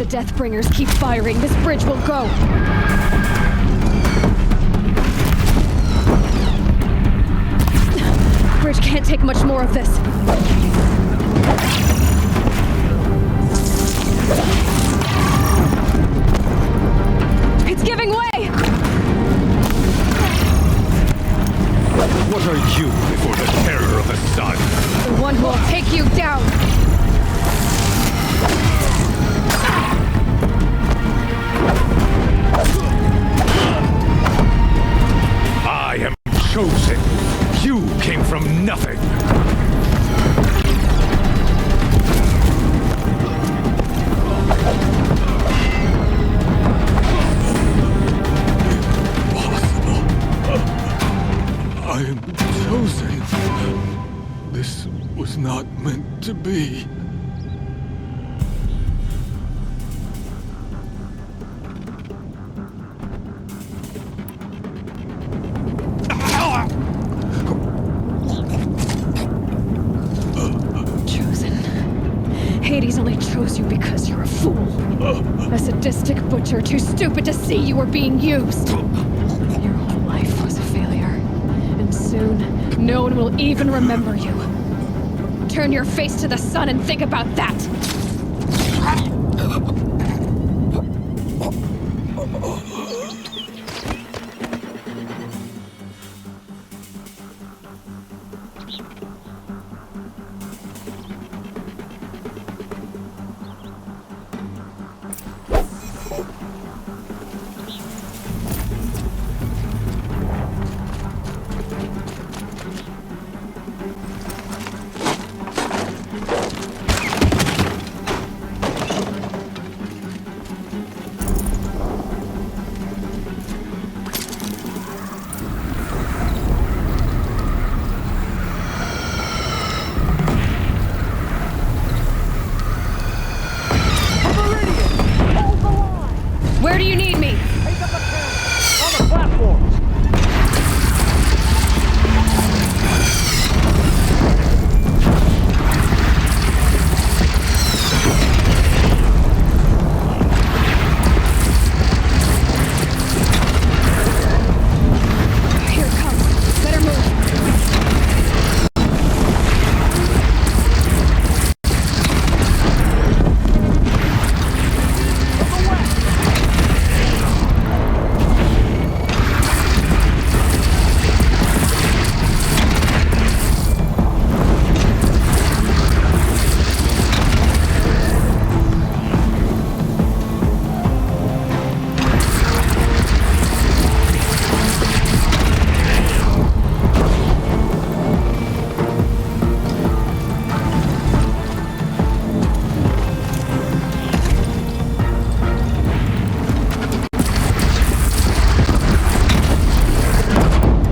Deathbringers keep firing, this bridge will go! Bridge can't take much more of this. It's giving way! What are you before the terror of the sun? The one who will take you down! I am chosen. You came from nothing. be. Chosen. Hades only chose you because you're a fool. A sadistic butcher too stupid to see you were being used. Your whole life was a failure. And soon, no one will even remember you. Turn your face to the sun and think about that! Where do you need me? Take up a camp on the platforms. Here it comes. Better move.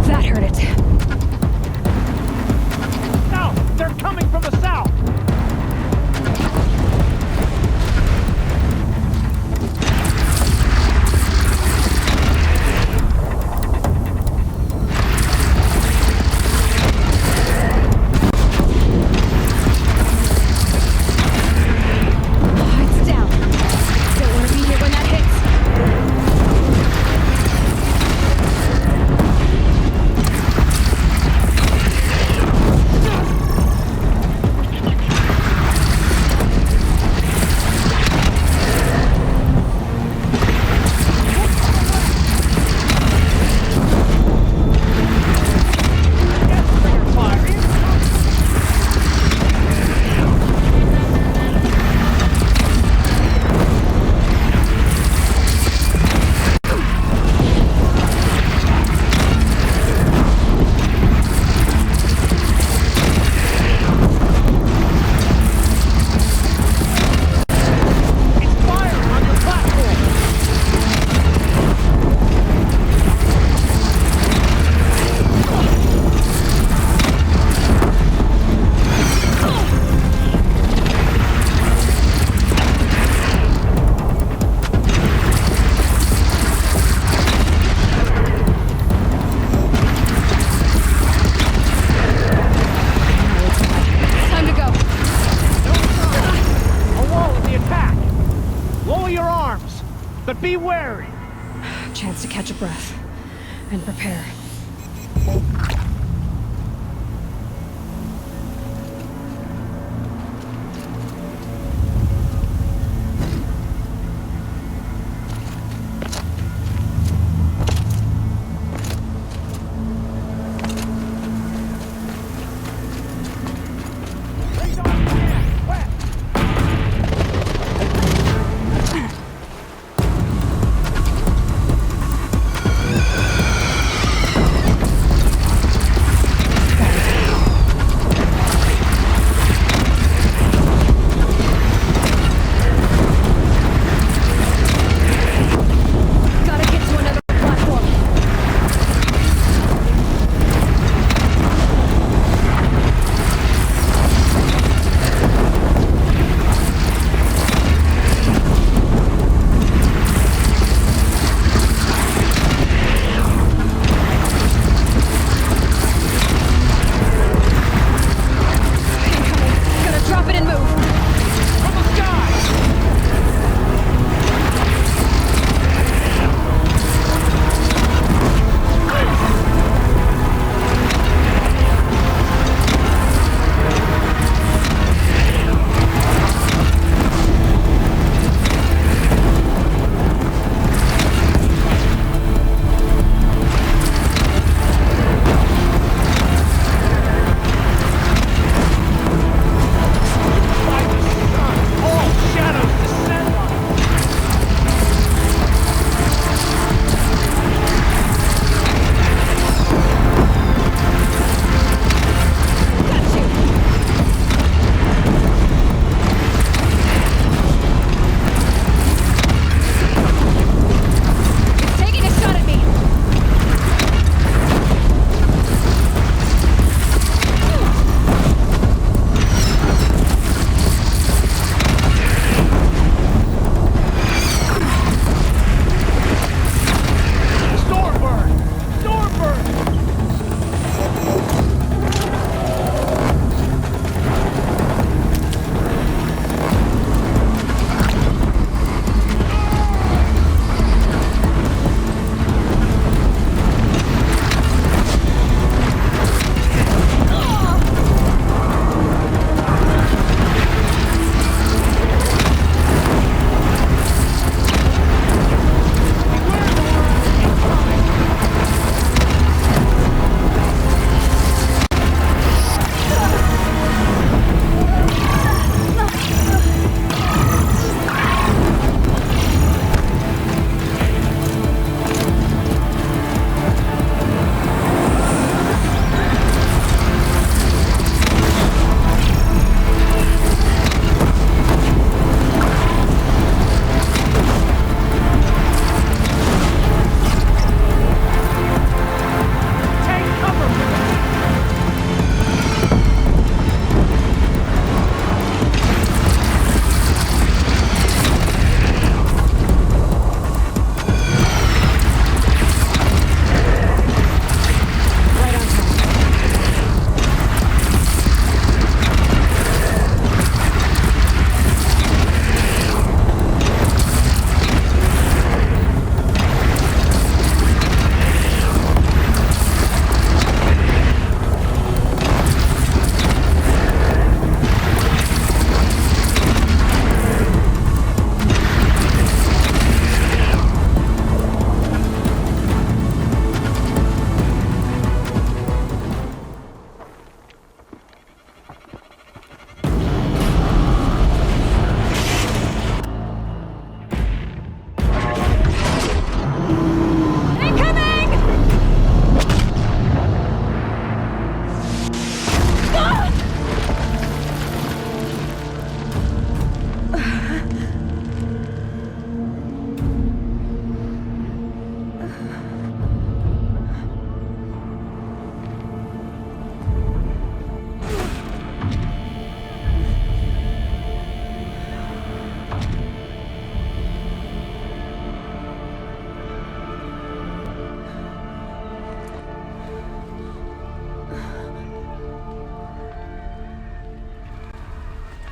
That hurt it. Now, they're coming from the south. It's down. Don't want to be here when that hits. Time to go. A wall of the attack. Lower your arms, but be wary. Chance to catch a breath and prepare.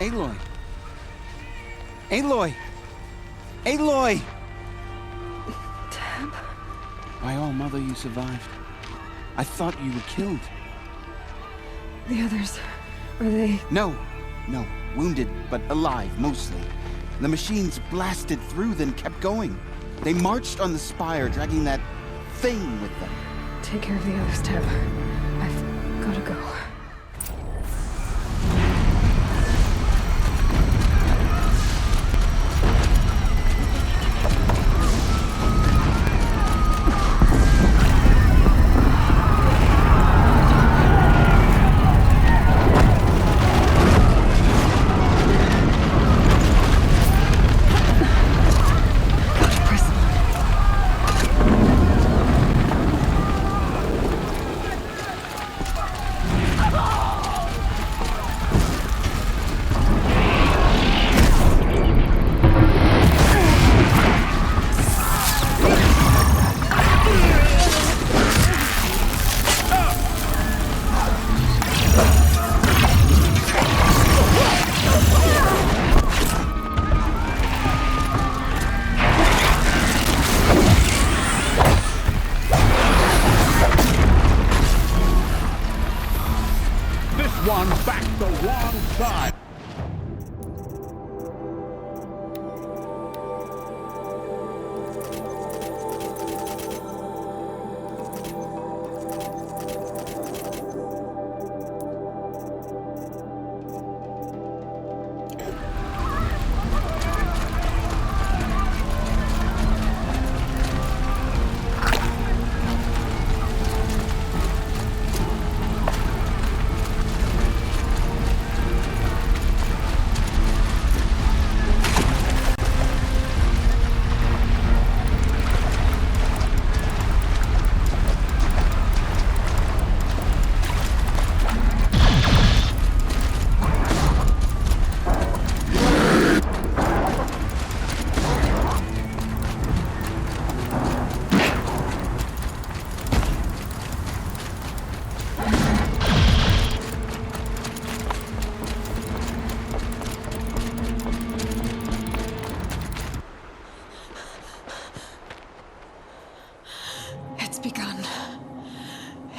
Aloy! Aloy! Aloy! Teb? By all mother, you survived. I thought you were killed. The others, are they... No. Wounded, but alive, mostly. The machines blasted through, then kept going. They marched on the spire, dragging that thing with them. Take care of the others, Teb. I've gotta go. One back the wrong side.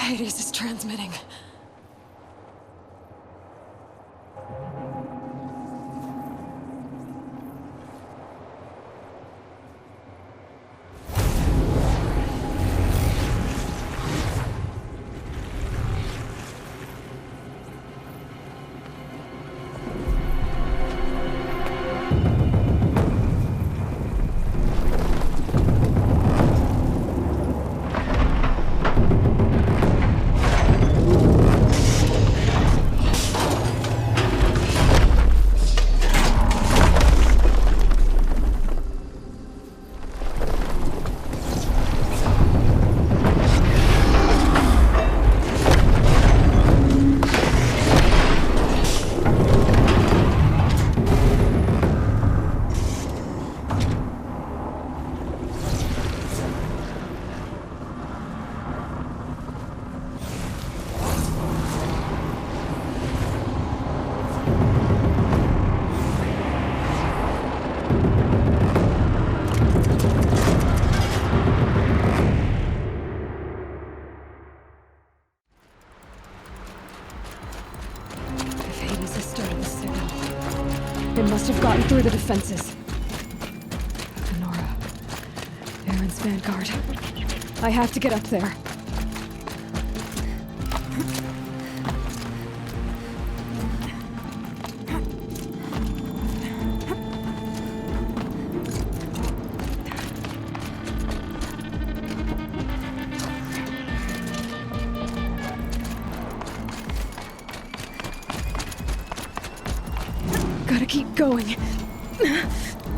Hades is transmitting. It must have gotten through the defenses. Nora. Aaron's vanguard. I have to get up there. Gotta keep going.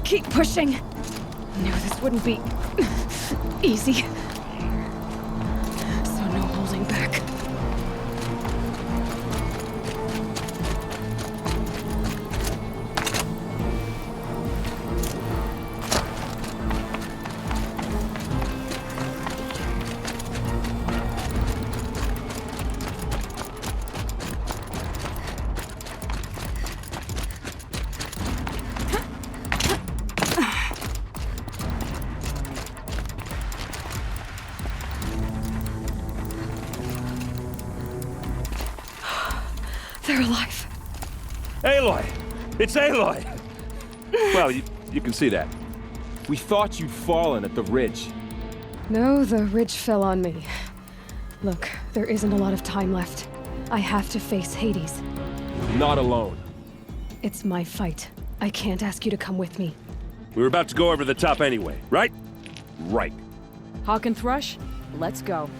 Keep pushing. Knew this wouldn't be easy. So no holding back. They're alive. Aloy! It's Aloy! Well, you can see that. We thought you'd fallen at the ridge. No, the ridge fell on me. Look, there isn't a lot of time left. I have to face Hades. Not alone. It's my fight. I can't ask you to come with me. We were about to go over the top anyway, right? Right. Hawk and Thrush, let's go.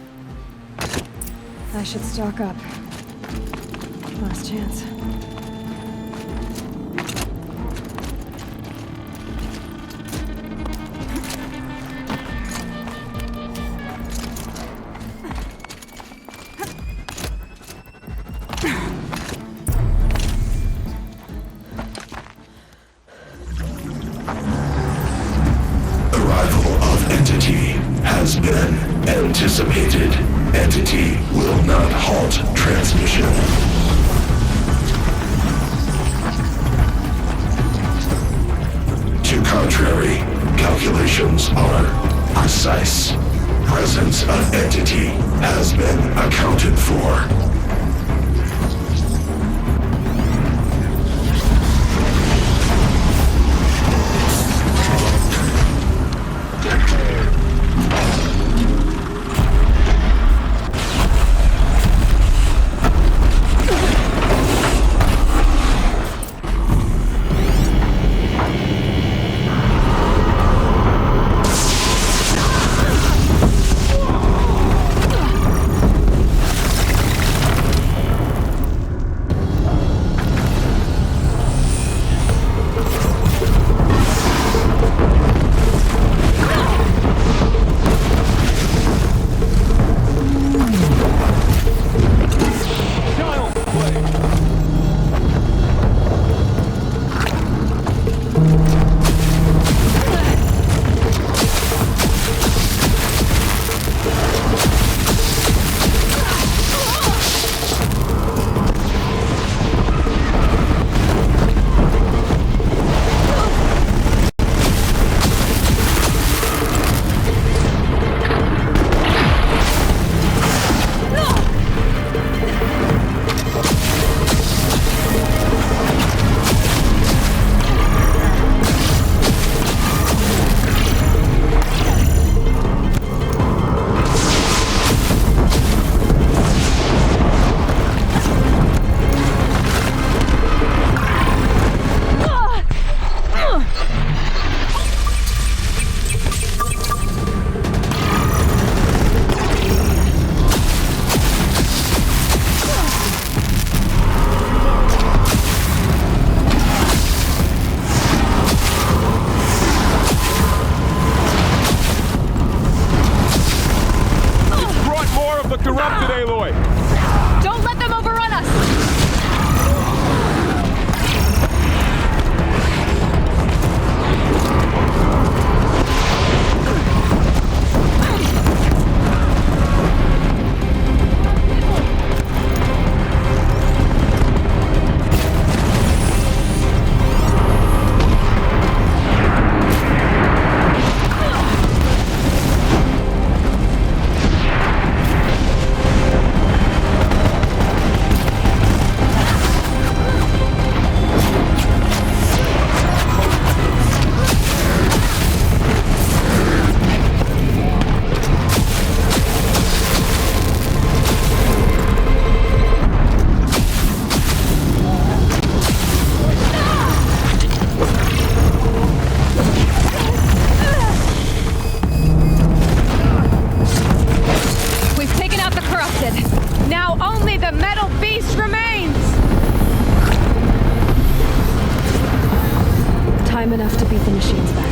I should stock up. Last chance. Has been anticipated. Entity will not halt transmission. To contrary, calculations are precise. Presence of entity has been accounted for. Time enough to beat the machines back.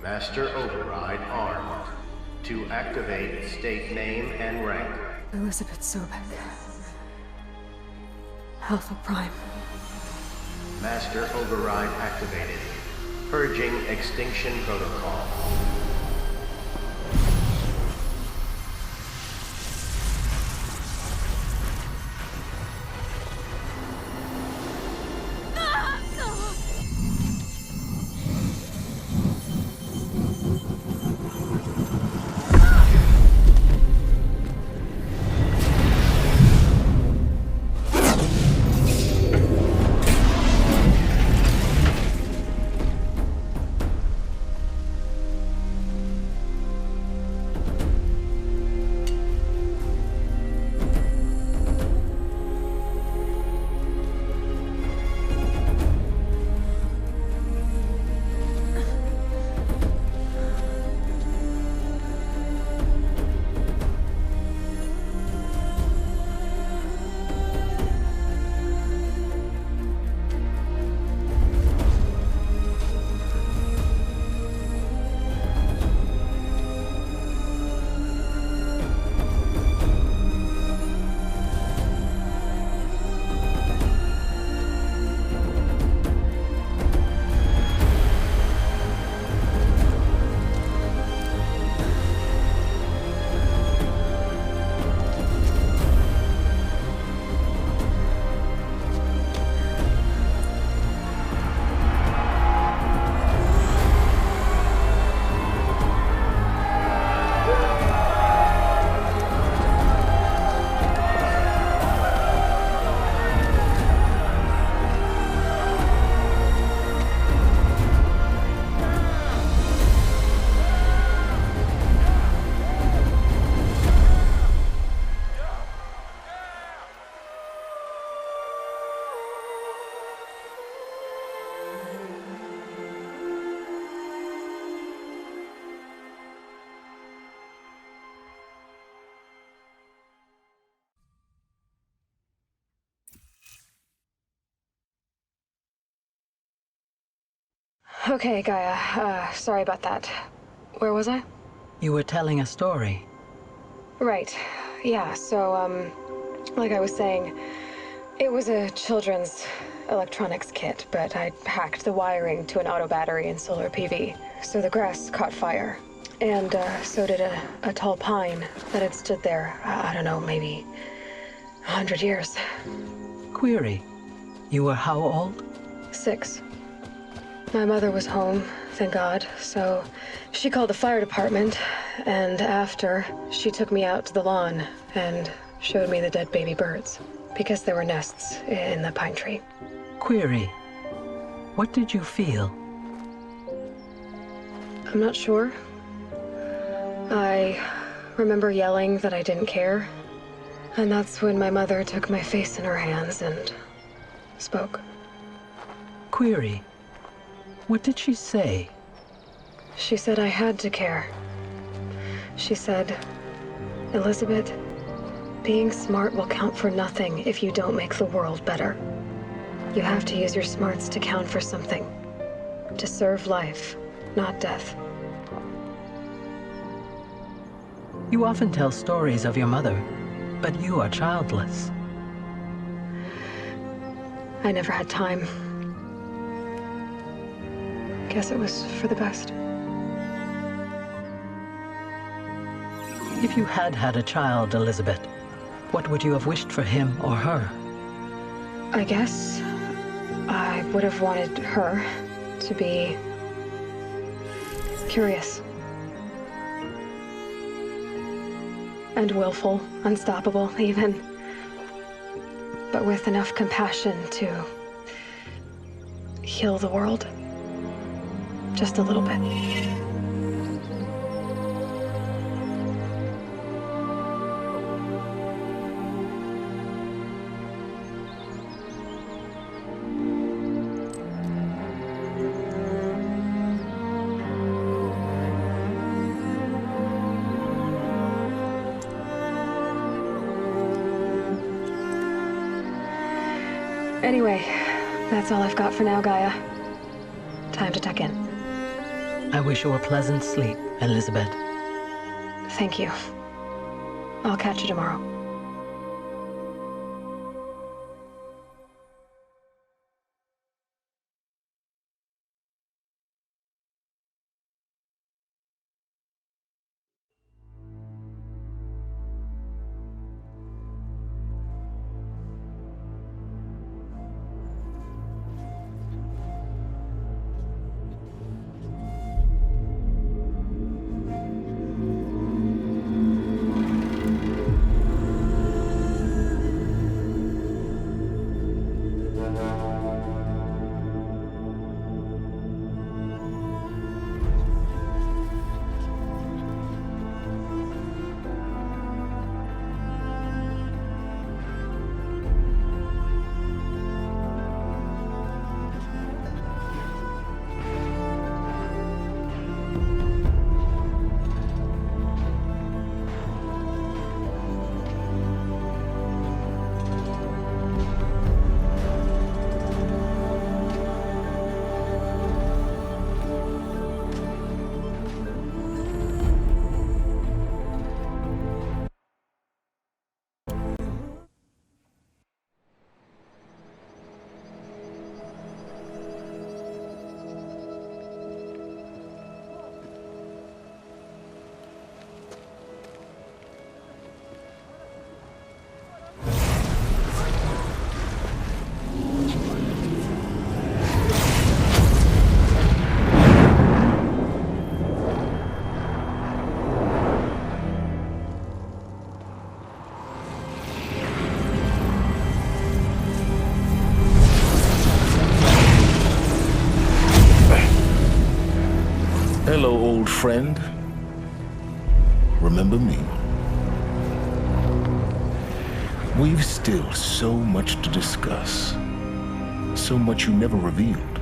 Master Override armed. To activate, state name and rank. Elizabeth Sobek. Alpha Prime. Master Override activated. Purging Extinction Protocol. Okay, Gaia. Sorry about that. Where was I? You were telling a story. Right. Yeah, so, like I was saying, it was a children's electronics kit, but I'd hacked the wiring to an auto battery and solar PV. So the grass caught fire. And, so did a tall pine that had stood there, I don't know, maybe 100 years. Query. You were how old? 6. My mother was home, thank God, so she called the fire department, and after, she took me out to the lawn and showed me the dead baby birds, because there were nests in the pine tree. Query. What did you feel? I'm not sure. I remember yelling that I didn't care, and that's when my mother took my face in her hands and spoke. Query. What did she say? She said I had to care. She said, Elizabeth, being smart will count for nothing if you don't make the world better. You have to use your smarts to count for something. To serve life, not death. You often tell stories of your mother, but you are childless. I never had time. Guess it was for the best. If you had had a child, Elizabeth, what would you have wished for him or her? I guess I would have wanted her to be curious. And willful, unstoppable, even. But with enough compassion to heal the world. Just a little bit. Anyway, that's all I've got for now, Gaia. Time to tuck in. I wish you a pleasant sleep, Elizabeth. Thank you. I'll catch you tomorrow. Hello, old friend. Remember me? We've still so much to discuss. So much you never revealed.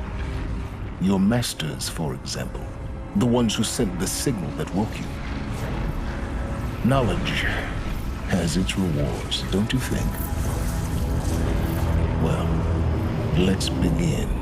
Your masters, for example. The ones who sent the signal that woke you. Knowledge has its rewards, don't you think? Well, let's begin.